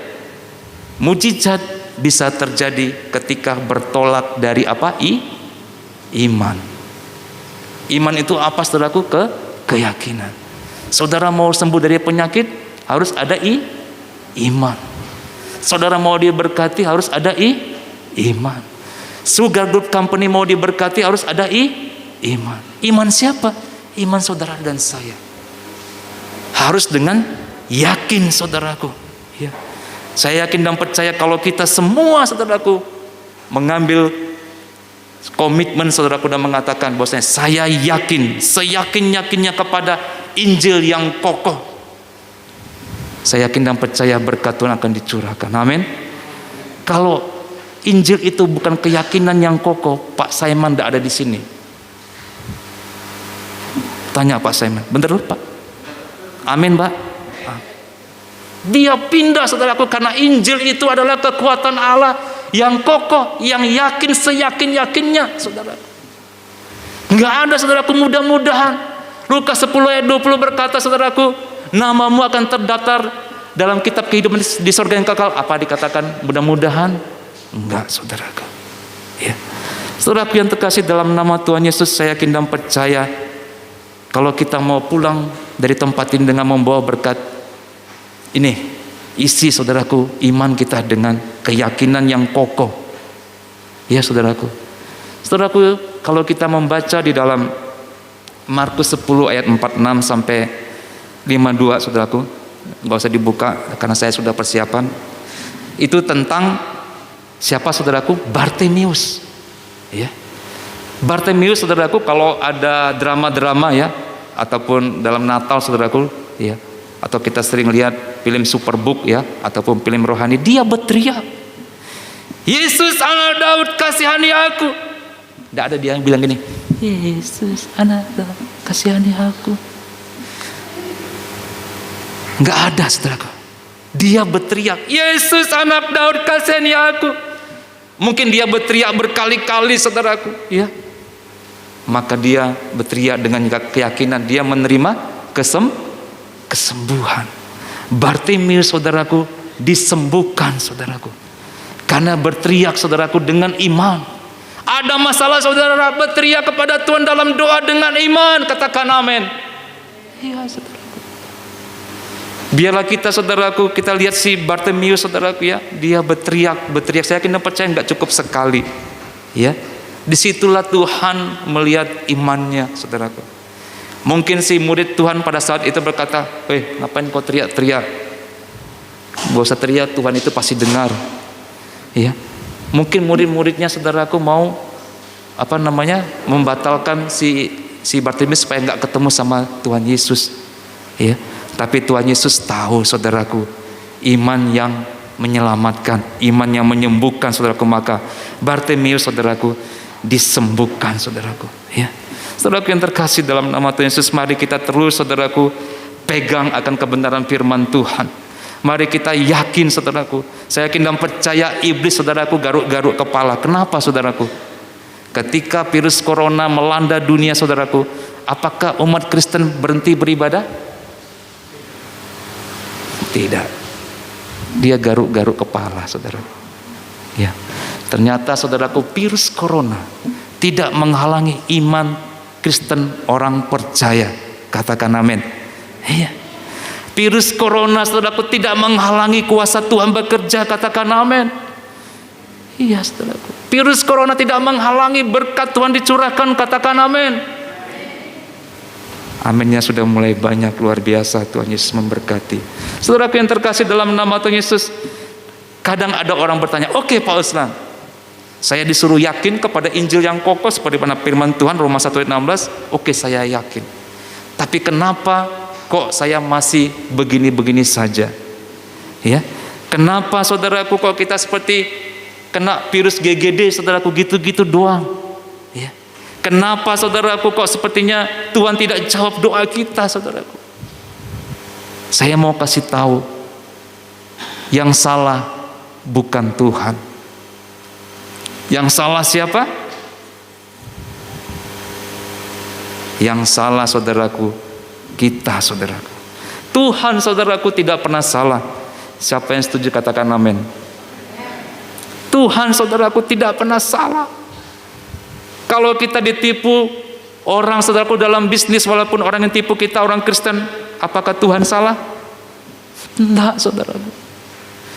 mujizat bisa terjadi ketika bertolak dari apa? Iman. Iman itu apa saudaraku? Keyakinan. Saudara mau sembuh dari penyakit, harus ada iman. Saudara mau diberkati, harus ada iman. Sugar Group Company mau diberkati, harus ada iman. Iman siapa? Iman saudara dan saya. Harus dengan yakin saudaraku ya. Saya yakin dan percaya kalau kita semua saudaraku mengambil komitmen saudaraku dan mengatakan bahwasanya saya yakin, seyakin-yakinnya kepada Injil yang kokoh, saya yakin dan percaya berkat Tuhan akan dicurahkan. Amin. Kalau Injil itu bukan keyakinan yang kokoh, Pak Saiman tidak ada di sini. Tanya Pak Saiman, bener loh Pak? Amin Pak. Dia pindah saudaraku karena Injil itu adalah kekuatan Allah yang kokoh, yang yakin seyakin-yakinnya saudara. Enggak ada saudaraku mudah-mudahan. Lukas 10 ayat 20 berkata saudaraku, namamu akan terdaftar dalam kitab kehidupan di surga yang kekal. Apa dikatakan mudah-mudahan? Enggak saudaraku ya. Saudaraku yang terkasih dalam nama Tuhan Yesus, saya yakin dan percaya kalau kita mau pulang dari tempat ini dengan membawa berkat ini, isi saudaraku iman kita dengan keyakinan yang kokoh ya saudaraku. Saudaraku, kalau kita membaca di dalam Markus 10 ayat 46 sampai 52 saudaraku, nggak usah dibuka karena saya sudah persiapan. Itu tentang siapa saudaraku? Bartimeus ya. Bartimeus saudaraku, kalau ada drama-drama ya, ataupun dalam Natal saudaraku ya, atau kita sering lihat film Superbook ya, ataupun film rohani, dia berteriak, Yesus anak Daud kasihani aku. Tidak ada dia yang bilang gini, Yesus anak Daud kasihani aku. Nggak ada saudaraku. Dia berteriak, Yesus anak Daud kasihani aku. Mungkin dia berteriak berkali-kali saudaraku ya. Maka dia berteriak dengan keyakinan, dia menerima kesembuhan. Bartimeus saudaraku disembuhkan saudaraku, karena berteriak saudaraku dengan iman. Ada masalah saudara, berteriak kepada Tuhan dalam doa dengan iman. Katakan amin. Iya saudaraku. Biarlah kita saudaraku, kita lihat si Bartimeus saudaraku ya, dia berteriak. Saya yakin dan percaya nggak cukup sekali ya. Disitulah Tuhan melihat imannya saudaraku. Mungkin si murid Tuhan pada saat itu berkata, ngapain kau teriak-teriak? Gak usah teriak, Tuhan itu pasti dengar ya. Mungkin murid-muridnya saudaraku mau membatalkan si Bartimeus supaya nggak ketemu sama Tuhan Yesus ya. Tapi Tuhan Yesus tahu saudaraku, iman yang menyelamatkan, iman yang menyembuhkan saudaraku. Maka Bartimeus saudaraku disembuhkan saudaraku ya. Saudaraku yang terkasih dalam nama Tuhan Yesus, mari kita terus saudaraku pegang akan kebenaran firman Tuhan. Mari kita yakin saudaraku. Saya yakin dan percaya iblis saudaraku garuk-garuk kepala. Kenapa saudaraku? Ketika virus corona melanda dunia saudaraku, apakah umat Kristen berhenti beribadah? Tidak. Dia garuk-garuk kepala saudara. Ya. Ternyata saudaraku, virus corona tidak menghalangi iman Kristen orang percaya. Katakan amin. Iya. Virus corona saudaraku tidak menghalangi kuasa Tuhan bekerja. Katakan amin. Iya saudaraku. Virus corona tidak menghalangi berkat Tuhan dicurahkan. Katakan amin. Aminnya sudah mulai banyak, luar biasa. Tuhan Yesus memberkati. Saudaraku yang terkasih dalam nama Tuhan Yesus, kadang ada orang bertanya, oke Pak Uslan, saya disuruh yakin kepada Injil yang kokoh seperti mana firman Tuhan Roma 1 ayat 16. Oke, saya yakin. Tapi kenapa kok saya masih begini-begini saja? Ya, kenapa saudaraku kok kita seperti kena virus GGD saudaraku gitu-gitu doang? Ya. Kenapa saudaraku kok sepertinya Tuhan tidak jawab doa kita saudaraku? Saya mau kasih tahu, yang salah bukan Tuhan. Yang salah siapa? Yang salah saudaraku, kita saudaraku. Tuhan saudaraku tidak pernah salah. Siapa yang setuju katakan amin. Tuhan saudaraku tidak pernah salah. Kalau kita ditipu orang saudaraku dalam bisnis, walaupun orang yang tipu kita orang Kristen, apakah Tuhan salah? Tidak saudaraku.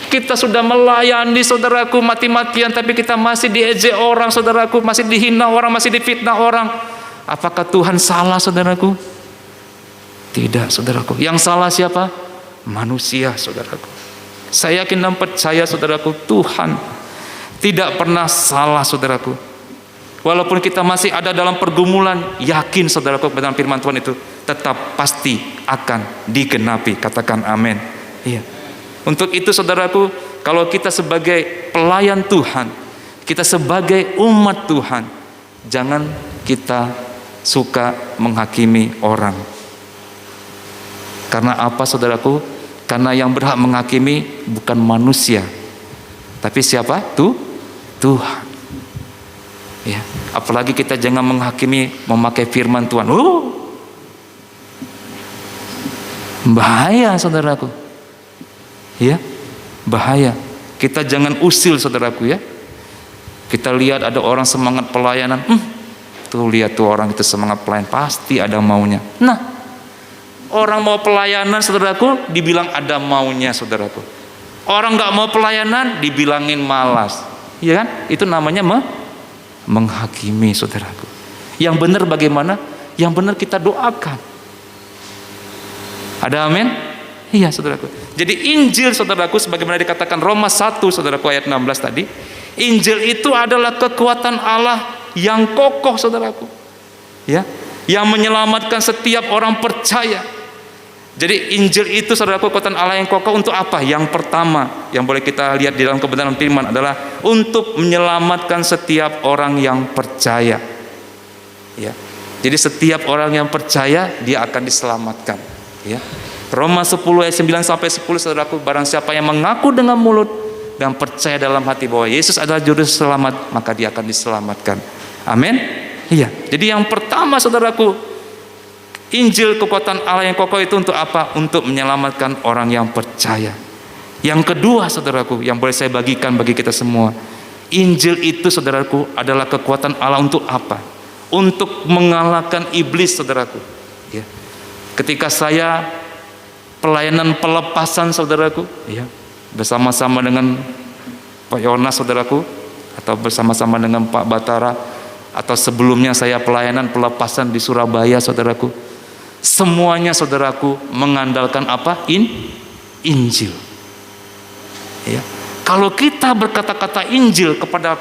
Kita sudah melayani saudaraku mati-matian, tapi kita masih diejek orang saudaraku, masih dihina orang, masih difitnah orang. Apakah Tuhan salah saudaraku? Tidak saudaraku. Yang salah siapa? Manusia saudaraku. Saya yakin dan percaya saudaraku, Tuhan tidak pernah salah saudaraku. Walaupun kita masih ada dalam pergumulan, yakin saudaraku dalam firman Tuhan itu tetap pasti akan digenapi. Katakan amin. Iya. Untuk itu saudaraku, kalau kita sebagai pelayan Tuhan, kita sebagai umat Tuhan, jangan kita suka menghakimi orang. Karena apa saudaraku? Karena yang berhak menghakimi bukan manusia, tapi siapa? Tuhan. Ya, apalagi kita jangan menghakimi memakai firman Tuhan. Bahaya saudaraku. Ya, bahaya. Kita jangan usil saudaraku ya. Kita lihat ada orang semangat pelayanan. Tuh lihat tuh orang itu semangat pelayan, pasti ada maunya. Nah, orang mau pelayanan saudaraku dibilang ada maunya saudaraku. Orang nggak mau pelayanan dibilangin malas. Iya kan? Itu namanya menghakimi saudaraku. Yang benar bagaimana? Yang benar kita doakan. Ada amin? Iya saudaraku. Jadi Injil saudaraku, sebagaimana dikatakan Roma 1 saudaraku ayat 16 tadi, Injil itu adalah kekuatan Allah yang kokoh saudaraku, ya, yang menyelamatkan setiap orang percaya. Jadi Injil itu saudaraku kekuatan Allah yang kokoh untuk apa? Yang pertama yang boleh kita lihat di dalam kebenaran firman adalah untuk menyelamatkan setiap orang yang percaya. Ya. Jadi setiap orang yang percaya dia akan diselamatkan. Ya. Roma 10 ayat 9 sampai 10 saudaraku, barang siapa yang mengaku dengan mulut dan percaya dalam hati bahwa Yesus adalah juru selamat, maka dia akan diselamatkan. Amin. Iya. Jadi yang pertama saudaraku, Injil kekuatan Allah yang kokoh itu untuk apa? Untuk menyelamatkan orang yang percaya. Yang kedua saudaraku, yang boleh saya bagikan bagi kita semua, Injil itu saudaraku adalah kekuatan Allah untuk apa? Untuk mengalahkan iblis saudaraku. Ya. Ketika saya pelayanan pelepasan saudaraku, ya, bersama-sama dengan Pak Yonas saudaraku, atau bersama-sama dengan Pak Batara, atau sebelumnya saya pelayanan pelepasan di Surabaya saudaraku, semuanya saudaraku mengandalkan apa? Injil. Ya. Kalau kita berkata-kata Injil kepada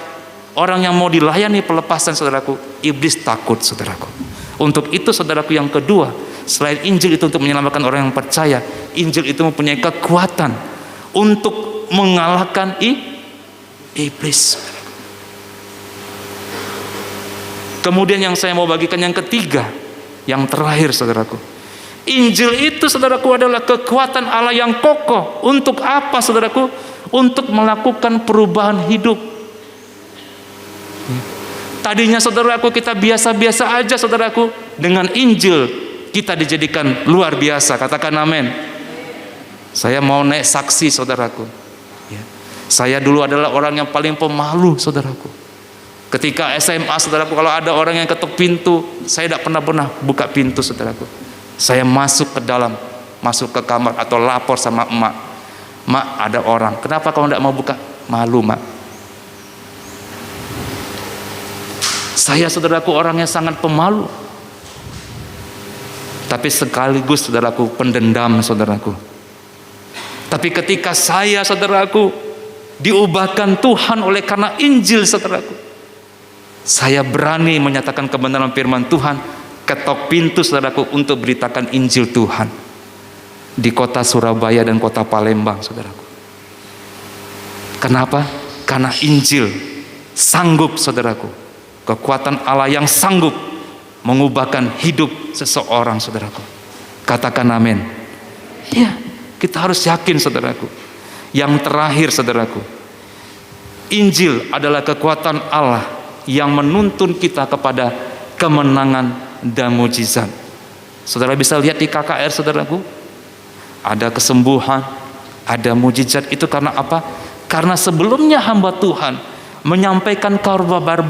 orang yang mau dilayani pelepasan saudaraku, iblis takut saudaraku. Untuk itu saudaraku yang kedua, selain Injil itu untuk menyelamatkan orang yang percaya, Injil itu mempunyai kekuatan untuk mengalahkan iblis. Kemudian yang saya mau bagikan yang ketiga, yang terakhir saudaraku, Injil itu saudaraku adalah kekuatan Allah yang kokoh. Untuk apa saudaraku? Untuk melakukan perubahan hidup. Tadinya saudaraku kita biasa-biasa aja saudaraku. Dengan Injil kita dijadikan luar biasa. Katakan amin. Saya mau naik saksi saudaraku. Saya dulu adalah orang yang paling pemalu saudaraku. Ketika SMA saudaraku, kalau ada orang yang ketuk pintu, saya tidak pernah buka pintu saudaraku. Saya masuk ke dalam, masuk ke kamar atau lapor sama emak. Mak, ada orang. Kenapa kamu tidak mau buka? Malu, mak. Saya saudaraku orang yang sangat pemalu. Tapi sekaligus saudaraku pendendam saudaraku. Tapi ketika saya saudaraku diubahkan Tuhan oleh karena Injil saudaraku, saya berani menyatakan kebenaran firman Tuhan, ketok pintu saudaraku untuk beritakan Injil Tuhan di kota Surabaya dan kota Palembang saudaraku. Kenapa? Karena Injil sanggup saudaraku, kekuatan Allah yang sanggup mengubahkan hidup seseorang saudaraku. Katakan amin. Ya, kita harus yakin saudaraku. Yang terakhir saudaraku, Injil adalah kekuatan Allah yang menuntun kita kepada kemenangan dan mujizat. Saudara bisa lihat di KKR saudaraku, ada kesembuhan, ada mujizat. Itu karena apa? Karena sebelumnya hamba Tuhan menyampaikan kabar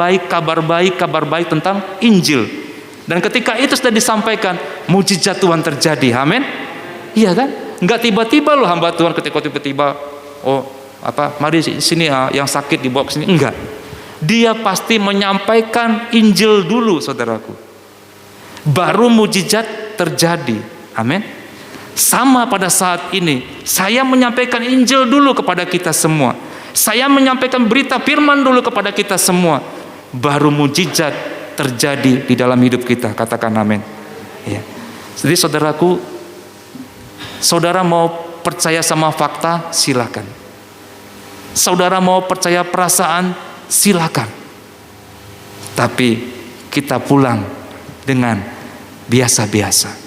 baik tentang Injil. Dan ketika itu sudah disampaikan, mujizat Tuhan terjadi. Amin. Iya kan? Enggak tiba-tiba loh hamba Tuhan ketika tiba-tiba, mari sini yang sakit dibawa ke sini. Enggak. Dia pasti menyampaikan Injil dulu saudaraku. Baru mujizat terjadi. Amin. Sama pada saat ini, saya menyampaikan Injil dulu kepada kita semua. Saya menyampaikan berita firman dulu kepada kita semua. Baru mujizat terjadi di dalam hidup kita. Katakan amin. Ya. Jadi saudaraku, saudara mau percaya sama fakta, silakan. Saudara mau percaya perasaan, silakan. Tapi kita pulang dengan biasa-biasa.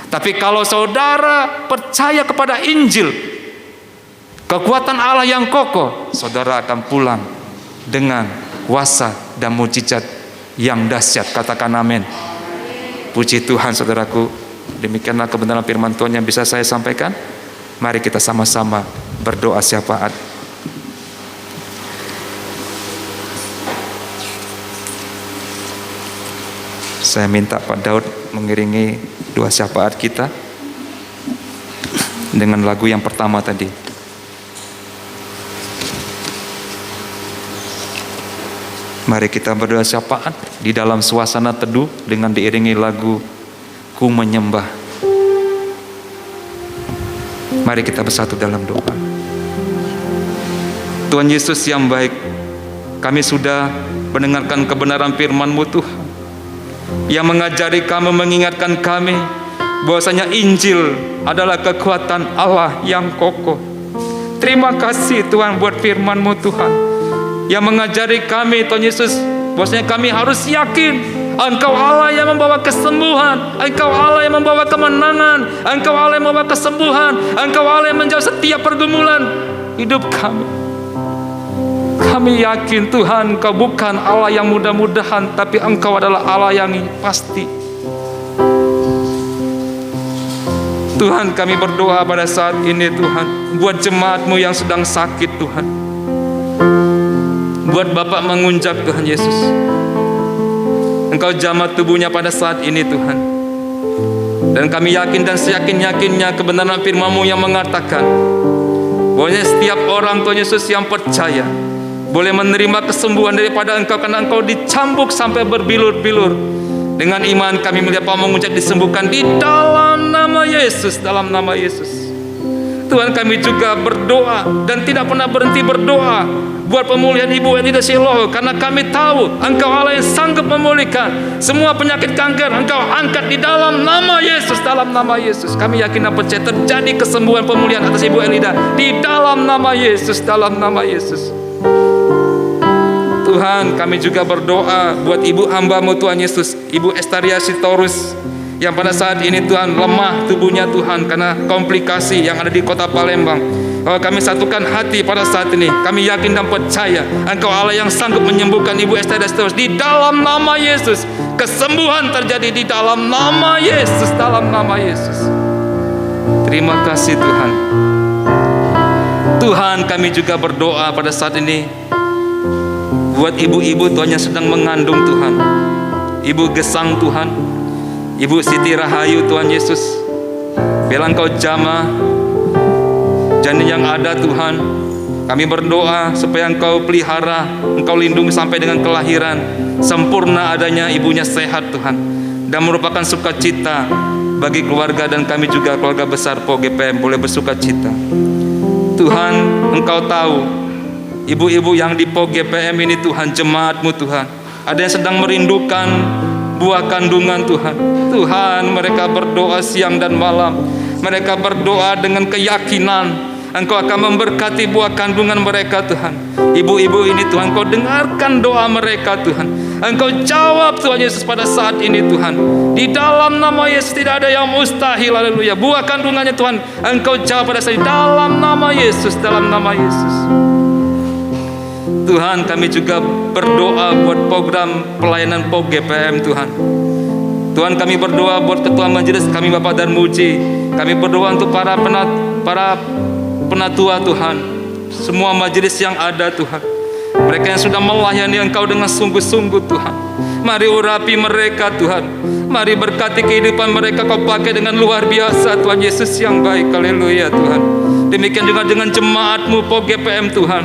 Tapi kalau saudara percaya kepada Injil, kekuatan Allah yang kokoh, saudara akan pulang dengan kuasa dan mujizat yang dahsyat. Katakan amin. Puji Tuhan saudaraku. Demikianlah kebenaran firman Tuhan yang bisa saya sampaikan. Mari kita sama-sama berdoa syafaat. Saya minta Pak Daud mengiringi doa syafaat kita dengan lagu yang pertama tadi. Mari kita berdoa syafaat di dalam suasana teduh dengan diiringi lagu Ku Menyembah. Mari kita bersatu dalam doa. Tuhan Yesus yang baik, kami sudah mendengarkan kebenaran firman-Mu Tuhan, yang mengajari kami, mengingatkan kami bahwasanya Injil adalah kekuatan Allah yang kokoh. Terima kasih Tuhan buat firman-Mu Tuhan, yang mengajari kami Tuhan Yesus bahwasanya kami harus yakin Engkau Allah yang membawa kesembuhan, Engkau Allah yang membawa kemenangan, Engkau Allah yang membawa kesembuhan, Engkau Allah yang menjawab setiap pergumulan hidup kami. Kami yakin Tuhan, Engkau bukan Allah yang mudah-mudahan, tapi Engkau adalah Allah yang pasti. Tuhan, kami berdoa pada saat ini Tuhan, buat jemaat-Mu yang sedang sakit Tuhan, buat Bapak mengunjak Tuhan Yesus, Engkau jamah tubuhnya pada saat ini Tuhan. Dan kami yakin dan seyakin-yakinnya kebenaran firman-Mu yang mengatakan bahwa setiap orang Tuhan Yesus yang percaya boleh menerima kesembuhan daripada Engkau, karena Engkau dicambuk sampai berbilur-bilur. Dengan iman kami melihat Pak mengucap disembuhkan di dalam nama Yesus, dalam nama Yesus. Tuhan, kami juga berdoa dan tidak pernah berhenti berdoa buat pemulihan Ibu Elida Shiloh, karena kami tahu Engkau Allah yang sanggup memulihkan semua penyakit kanker. Engkau angkat di dalam nama Yesus, dalam nama Yesus. Kami yakin dan percaya terjadi kesembuhan pemulihan atas Ibu Elida di dalam nama Yesus, dalam nama Yesus. Tuhan, kami juga berdoa buat ibu hamba-Mu Tuhan Yesus, Ibu Estaria Sitorus, yang pada saat ini Tuhan lemah tubuhnya Tuhan karena komplikasi yang ada di kota Palembang. Kami satukan hati pada saat ini. Kami yakin dan percaya Engkau Allah yang sanggup menyembuhkan Ibu Esther Destos. Di dalam nama Yesus, kesembuhan terjadi di dalam nama Yesus, dalam nama Yesus. Terima kasih Tuhan. Tuhan, kami juga berdoa pada saat ini buat ibu-ibu Tuhan yang sedang mengandung Tuhan. Ibu Gesang Tuhan, Ibu Siti Rahayu Tuhan Yesus, biarlah Engkau jamah janin yang ada Tuhan. Kami berdoa supaya Engkau pelihara, Engkau lindungi sampai dengan kelahiran, sempurna adanya ibunya sehat Tuhan, dan merupakan sukacita bagi keluarga, dan kami juga keluarga besar PO GPM boleh bersuka cita. Tuhan, Engkau tahu ibu-ibu yang di PO GPM ini Tuhan, jemaat-Mu Tuhan, ada yang sedang merindukan buah kandungan Tuhan. Tuhan, mereka berdoa siang dan malam. Mereka berdoa dengan keyakinan Engkau akan memberkati buah kandungan mereka Tuhan. Ibu-ibu ini Tuhan, Engkau dengarkan doa mereka Tuhan. Engkau jawab Tuhan Yesus pada saat ini Tuhan. Di dalam nama Yesus tidak ada yang mustahil. Haleluya. Buah kandungannya Tuhan, Engkau jawab pada saat ini dalam nama Yesus, dalam nama Yesus. Tuhan, kami juga berdoa buat program pelayanan PO GPM Tuhan. Tuhan, kami berdoa buat ketua majelis kami Bapak Darmuji. Kami berdoa untuk para penatua Tuhan, semua majelis yang ada Tuhan, mereka yang sudah melayani Engkau dengan sungguh-sungguh Tuhan. Mari urapi mereka Tuhan. Mari berkati kehidupan mereka, Kau pakai dengan luar biasa Tuhan Yesus yang baik. Haleluya Tuhan. Demikian juga dengan jemaat-Mu PO GPM Tuhan.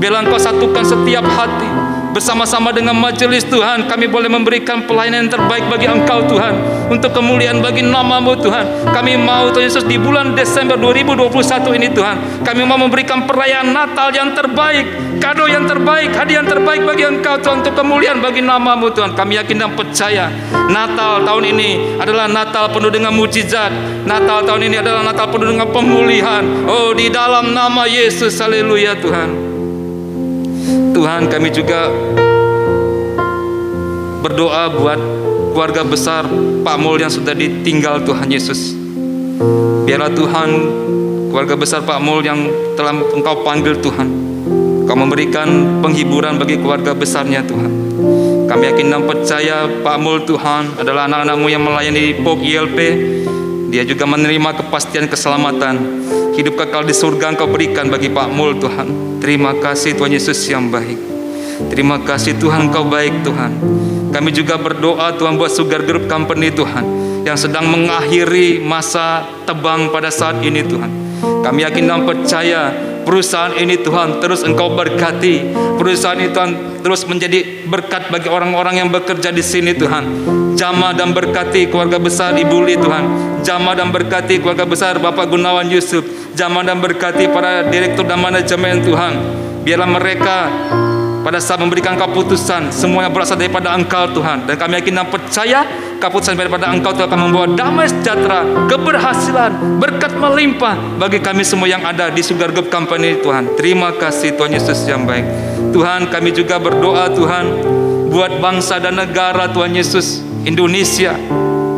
Biarlah Engkau satukan setiap hati. Bersama-sama dengan majelis Tuhan, kami boleh memberikan pelayanan yang terbaik bagi Engkau Tuhan, untuk kemuliaan bagi nama-Mu Tuhan. Kami mau Tuhan Yesus di bulan Desember 2021 ini Tuhan, kami mau memberikan perayaan Natal yang terbaik, kado yang terbaik, hadiah yang terbaik bagi Engkau Tuhan, untuk kemuliaan bagi nama-Mu Tuhan. Kami yakin dan percaya Natal tahun ini adalah Natal penuh dengan mujizat. Natal tahun ini adalah Natal penuh dengan pemulihan. Oh, di dalam nama Yesus. Haleluya Tuhan. Tuhan, kami juga berdoa buat keluarga besar Pak Mul yang sudah ditinggal Tuhan Yesus. Biarlah Tuhan, keluarga besar Pak Mul yang telah Engkau panggil Tuhan, Engkau memberikan penghiburan bagi keluarga besarnya Tuhan. Kami yakin dan percaya Pak Mul Tuhan adalah anak-anak-Mu yang melayani PO ILP. Dia juga menerima kepastian keselamatan. Hidup kekal di surga Engkau berikan bagi Pak Mul Tuhan. Terima kasih Tuhan Yesus yang baik. Terima kasih Tuhan, Engkau baik Tuhan. Kami juga berdoa Tuhan buat Sugar Group Company Tuhan, yang sedang mengakhiri masa tebang pada saat ini Tuhan. Kami yakin dan percaya perusahaan ini Tuhan terus Engkau berkati. Perusahaan ini Tuhan terus menjadi berkat bagi orang-orang yang bekerja di sini Tuhan. Jamah dan berkati keluarga besar Ibu Li Tuhan. Jamah dan berkati keluarga besar Bapak Gunawan Yusuf. Jamah dan berkati para direktur dan manajemen Tuhan. Biarlah mereka pada saat memberikan keputusan, semuanya berasal daripada Engkau Tuhan. Dan kami yakin dan percaya keputusan daripada Engkau Tuhan akan membawa damai sejahtera, keberhasilan, berkat melimpah bagi kami semua yang ada di Sugar Group Company Tuhan. Terima kasih Tuhan Yesus yang baik. Tuhan, kami juga berdoa Tuhan buat bangsa dan negara Tuhan Yesus, Indonesia.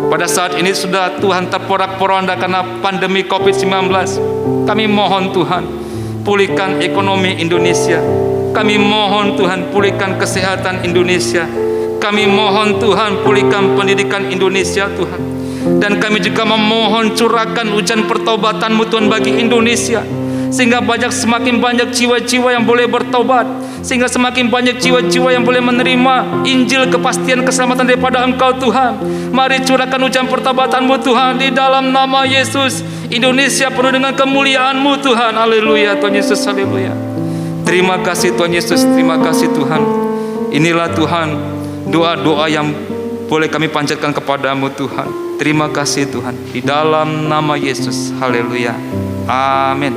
Pada saat ini sudah Tuhan terporak-poranda karena pandemi COVID-19. Kami mohon Tuhan, pulihkan ekonomi Indonesia. Kami mohon Tuhan, pulihkan kesehatan Indonesia. Kami mohon Tuhan, pulihkan pendidikan Indonesia Tuhan. Dan kami juga memohon curahkan hujan pertobatan-Mu Tuhan bagi Indonesia, sehingga semakin banyak jiwa-jiwa yang boleh bertobat, sehingga semakin banyak jiwa-jiwa yang boleh menerima Injil kepastian keselamatan daripada Engkau Tuhan. Mari curahkan hujan pertobatan-Mu Tuhan di dalam nama Yesus. Indonesia penuh dengan kemuliaan-Mu Tuhan. Haleluya Tuhan Yesus, haleluya. Terima kasih Tuhan Yesus, terima kasih Tuhan. Inilah Tuhan doa-doa yang boleh kami panjatkan kepadamu Tuhan. Terima kasih Tuhan, di dalam nama Yesus. Haleluya, amin.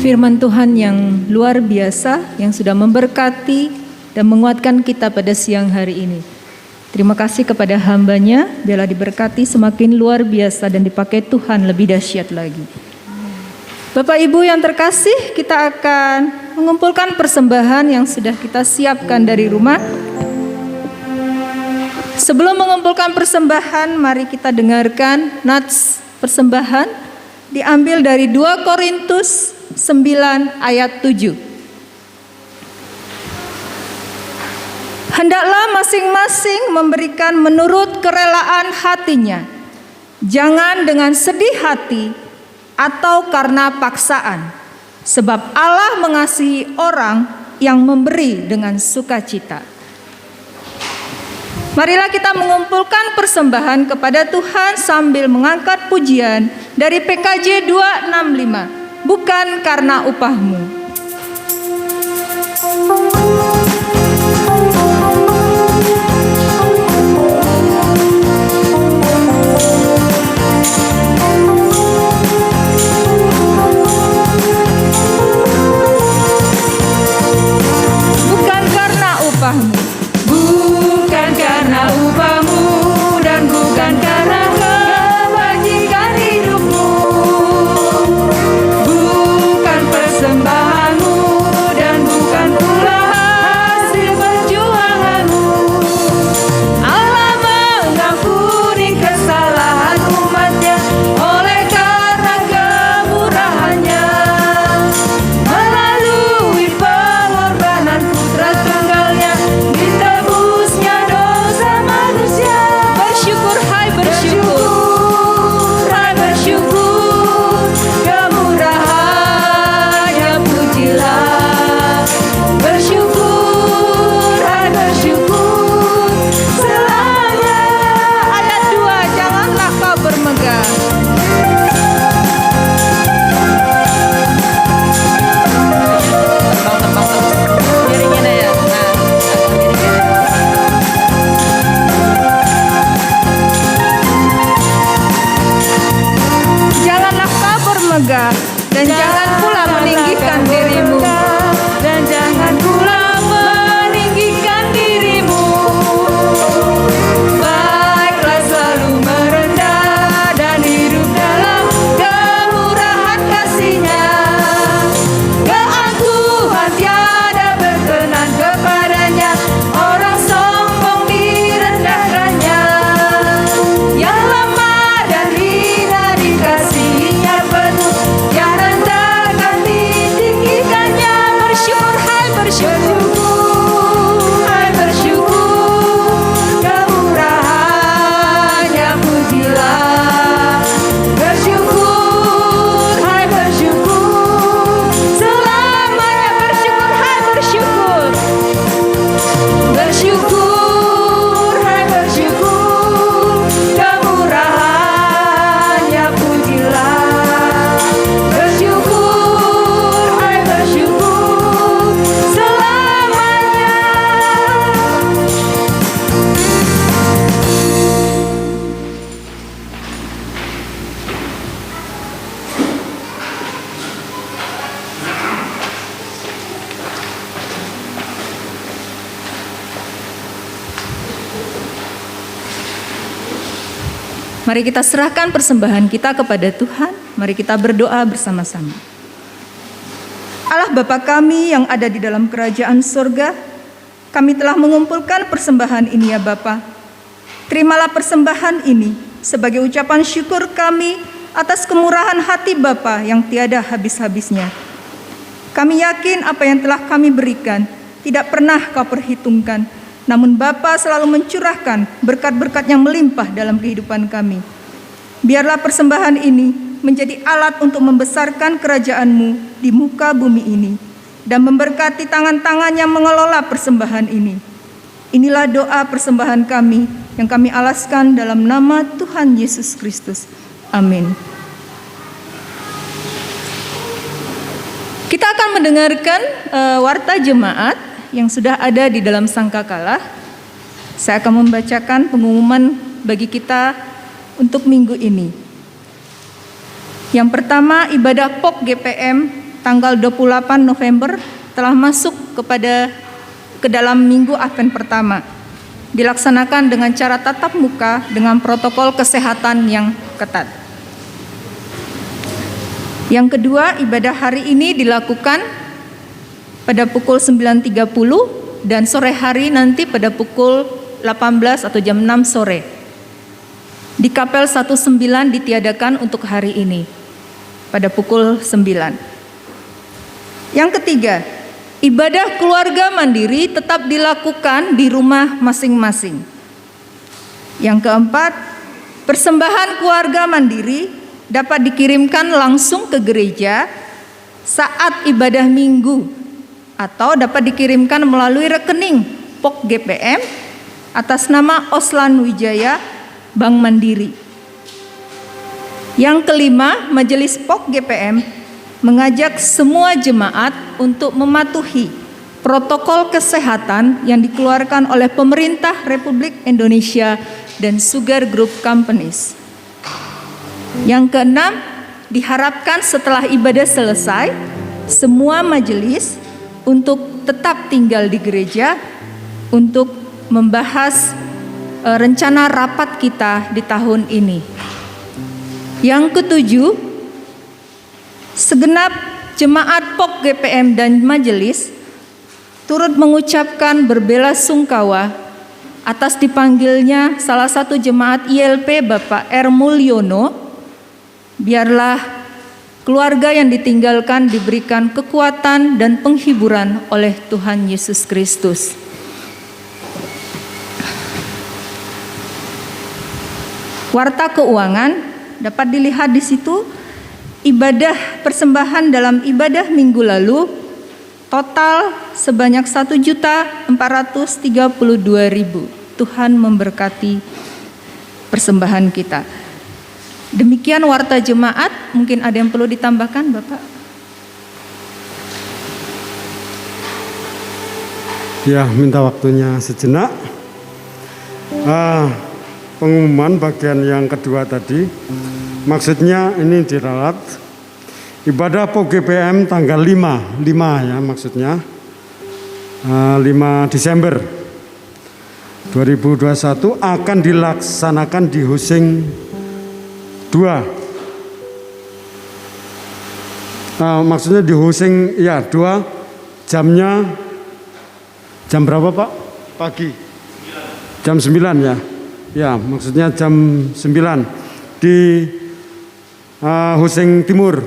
Firman Tuhan yang luar biasa, yang sudah memberkati dan menguatkan kita pada siang hari ini. Terima kasih kepada hamba-Nya, biarlah diberkati semakin luar biasa dan dipakai Tuhan lebih dahsyat lagi. Bapak Ibu yang terkasih, kita akan mengumpulkan persembahan yang sudah kita siapkan dari rumah. Sebelum mengumpulkan persembahan, mari kita dengarkan nats persembahan diambil dari 2 Korintus 9 ayat 7. Hendaklah masing-masing memberikan menurut kerelaan hatinya, jangan dengan sedih hati atau karena paksaan, sebab Allah mengasihi orang yang memberi dengan sukacita. Marilah kita mengumpulkan persembahan kepada Tuhan sambil mengangkat pujian dari PKJ 265, bukan karena upahmu. Bukan karena upahmu. Bukan karena upahmu dan bukan karena kebajikan hidupmu. Bukan persembahanmu dan bukan pula hasil perjuanganmu. Allah mengampuni kesalahan umatnya oleh karena kemurahannya. Melalui pengorbanan putra tunggalnya, ditebusnya dosa manusia. Bersyukur, hai bersyukur, hai bersyukur, kemurahannya pujilah. Bersyukur, hai bersyukur, selamanya. Ayat 2, janganlah kau bermegah. Miringin aja. Janganlah kau bermegah dan jangan pula meninggikan dirimu. Dan jangan pula meninggikan dirimu. Baiklah selalu merendah dan hidup dalam kemurahan kasih-Nya. Keangkuhan tiada berkenan kepadanya, orang sombong direndahkannya. Yang lemah dan hina dikasihinya penuh, yang rendah akan ditinggikannya. Bersyukur, hai bersyukur, hai bersyukur, kemurahannya pujilah. Bersyukur, hai bersyukur, selamanya. Bersyukur, hai bersyukur. Bersyukur, hai bersyukur, kemurahannya pujilah. Bersyukur, hai bersyukur, selamanya. Mari kita serahkan persembahan kita kepada Tuhan. Mari kita berdoa bersama-sama. Allah Bapa kami yang ada di dalam kerajaan surga, kami telah mengumpulkan persembahan ini ya Bapa. Terimalah persembahan ini sebagai ucapan syukur kami atas kemurahan hati Bapa yang tiada habis-habisnya. Kami yakin apa yang telah kami berikan tidak pernah Kau perhitungkan, namun Bapa selalu mencurahkan berkat-berkat yang melimpah dalam kehidupan kami. Biarlah persembahan ini menjadi alat untuk membesarkan kerajaan-Mu di muka bumi ini dan memberkati tangan-tangan yang mengelola persembahan ini. Inilah doa persembahan kami yang kami alaskan dalam nama Tuhan Yesus Kristus. Amin. Kita akan mendengarkan warta jemaat yang sudah ada di dalam sangkakala. Saya akan membacakan pengumuman bagi kita untuk minggu ini. Yang pertama, ibadah POK GPM tanggal 28 November telah masuk ke dalam minggu Advent pertama. Dilaksanakan dengan cara tatap muka dengan protokol kesehatan yang ketat. Yang kedua, ibadah hari ini dilakukan pada pukul 9.30 dan sore hari nanti pada pukul 18 atau jam 6 sore. Di Kapel 19 ditiadakan untuk hari ini pada pukul 9. Yang ketiga, ibadah keluarga mandiri tetap dilakukan di rumah masing-masing. Yang keempat, persembahan keluarga mandiri dapat dikirimkan langsung ke gereja saat ibadah minggu atau dapat dikirimkan melalui rekening POK GPM atas nama Oslan Wijaya Bank Mandiri. Yang kelima, Majelis POK GPM mengajak semua jemaat untuk mematuhi protokol kesehatan yang dikeluarkan oleh pemerintah Republik Indonesia dan Sugar Group Companies. Yang keenam, diharapkan setelah ibadah selesai, semua majelis untuk tetap tinggal di gereja untuk membahas rencana rapat kita di tahun ini. Yang ketujuh, segenap jemaat POK GPM dan majelis turut mengucapkan berbelasungkawa atas dipanggilnya salah satu jemaat ILP Bapak R. Mulyono. Biarlah keluarga yang ditinggalkan diberikan kekuatan dan penghiburan oleh Tuhan Yesus Kristus. Warta keuangan dapat dilihat di situ. Ibadah persembahan dalam ibadah minggu lalu total sebanyak 1.432.000. Tuhan memberkati persembahan kita. Demikian warta jemaat. Mungkin ada yang perlu ditambahkan, Bapak? Ya, minta waktunya sejenak. Pengumuman bagian yang kedua tadi, maksudnya ini diralat. Ibadah POK GPM tanggal 5 ya maksudnya. 5 Desember 2021 akan dilaksanakan di Husing 2. Maksudnya di Husing ya 2, jamnya jam berapa Pak? Pagi. Jam 9 ya. Ya, maksudnya jam 9 di Husing Timur.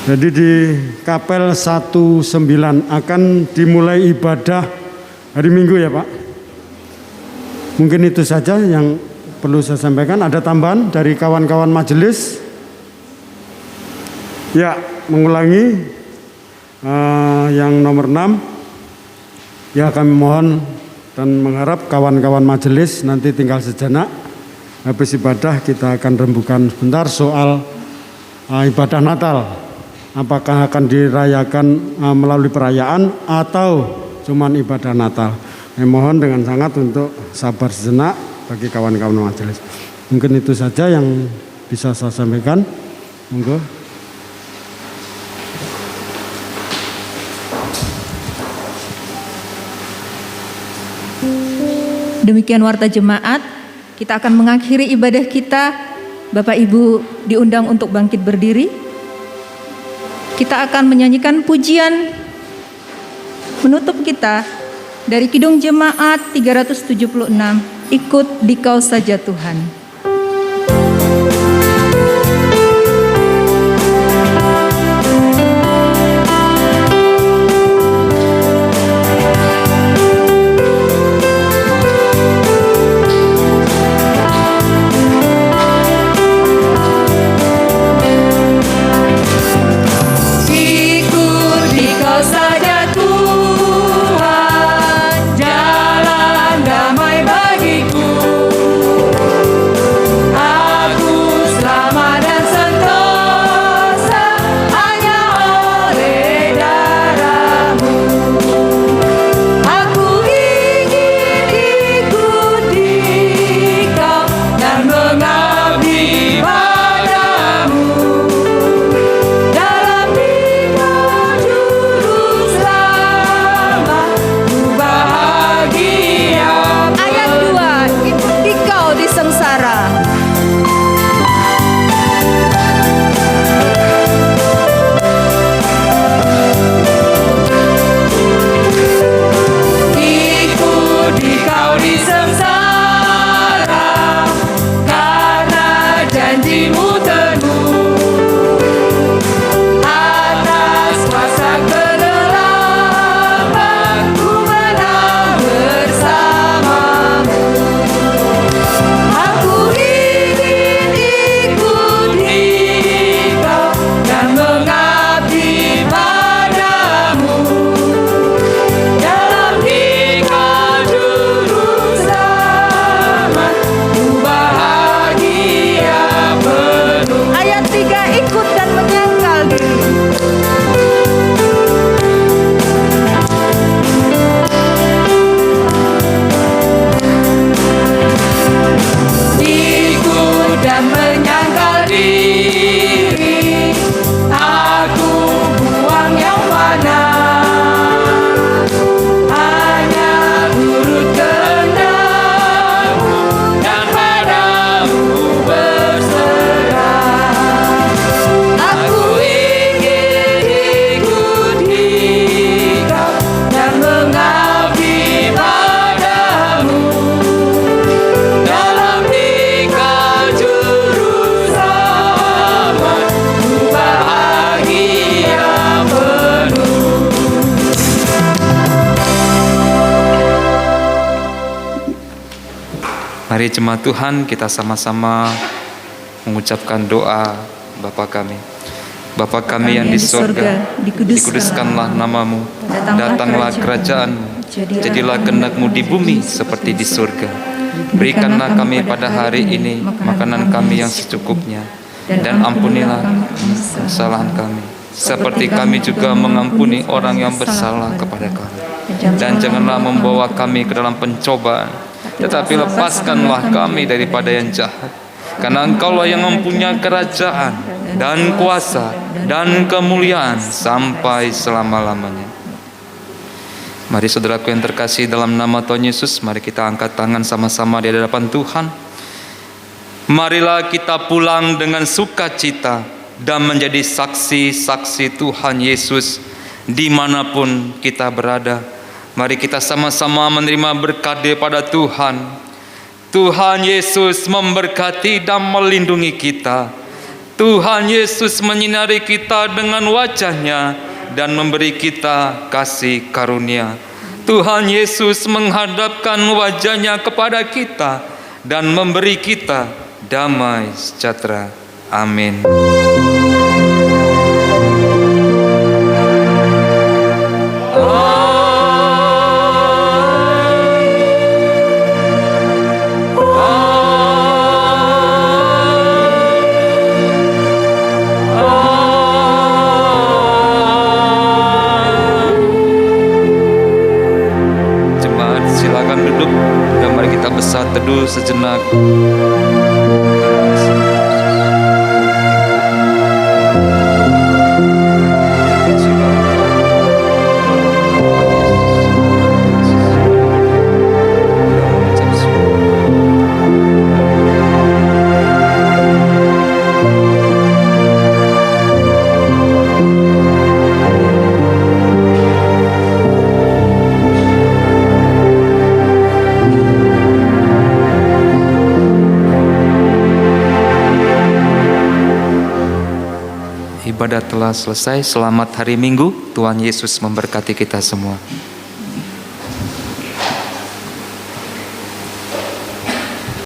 Jadi di Kapel 19 akan dimulai ibadah hari Minggu ya Pak. Mungkin itu saja yang perlu saya sampaikan. Ada tambahan dari kawan-kawan majelis? Ya, mengulangi yang nomor 6. Ya, kami mohon dan mengharap kawan-kawan majelis nanti tinggal sejenak. Habis ibadah kita akan rembukan sebentar soal ibadah Natal. Apakah akan dirayakan melalui perayaan atau cuman ibadah Natal. Mohon dengan sangat untuk sabar sejenak bagi kawan-kawan majelis. Mungkin itu saja yang bisa saya sampaikan. Monggo. Demikian warta jemaat. Kita akan mengakhiri ibadah kita. Bapak Ibu diundang untuk bangkit berdiri. Kita akan menyanyikan pujian menutup kita dari Kidung Jemaat 376, Ikut Dikau Saja Tuhan. Mari jemaat Tuhan, kita sama-sama mengucapkan doa Bapa kami. Bapa kami yang di surga, dikuduskanlah namamu, datanglah kerajaan-mu, jadilah kehendak-mu di bumi seperti di surga. Berikanlah kami pada hari ini makanan kami yang secukupnya, dan ampunilah kesalahan kami, seperti kami juga mengampuni orang yang bersalah kepada kami. Dan janganlah membawa kami ke dalam pencobaan, tetapi lepaskanlah kami daripada yang jahat. Karena Engkaulah yang mempunyai kerajaan dan kuasa dan kemuliaan sampai selama-lamanya. Mari saudaraku yang terkasih, dalam nama Tuhan Yesus, mari kita angkat tangan sama-sama di hadapan Tuhan. Marilah kita pulang dengan sukacita dan menjadi saksi-saksi Tuhan Yesus dimanapun kita berada. Mari kita sama-sama menerima berkat daripada Tuhan. Tuhan Yesus memberkati dan melindungi kita. Tuhan Yesus menyinari kita dengan wajah-Nya dan memberi kita kasih karunia. Tuhan Yesus menghadapkan wajah-Nya kepada kita dan memberi kita damai sejahtera. Amin. Teduh sejenak. Ibadah telah selesai. Selamat hari Minggu. Tuhan Yesus memberkati kita semua.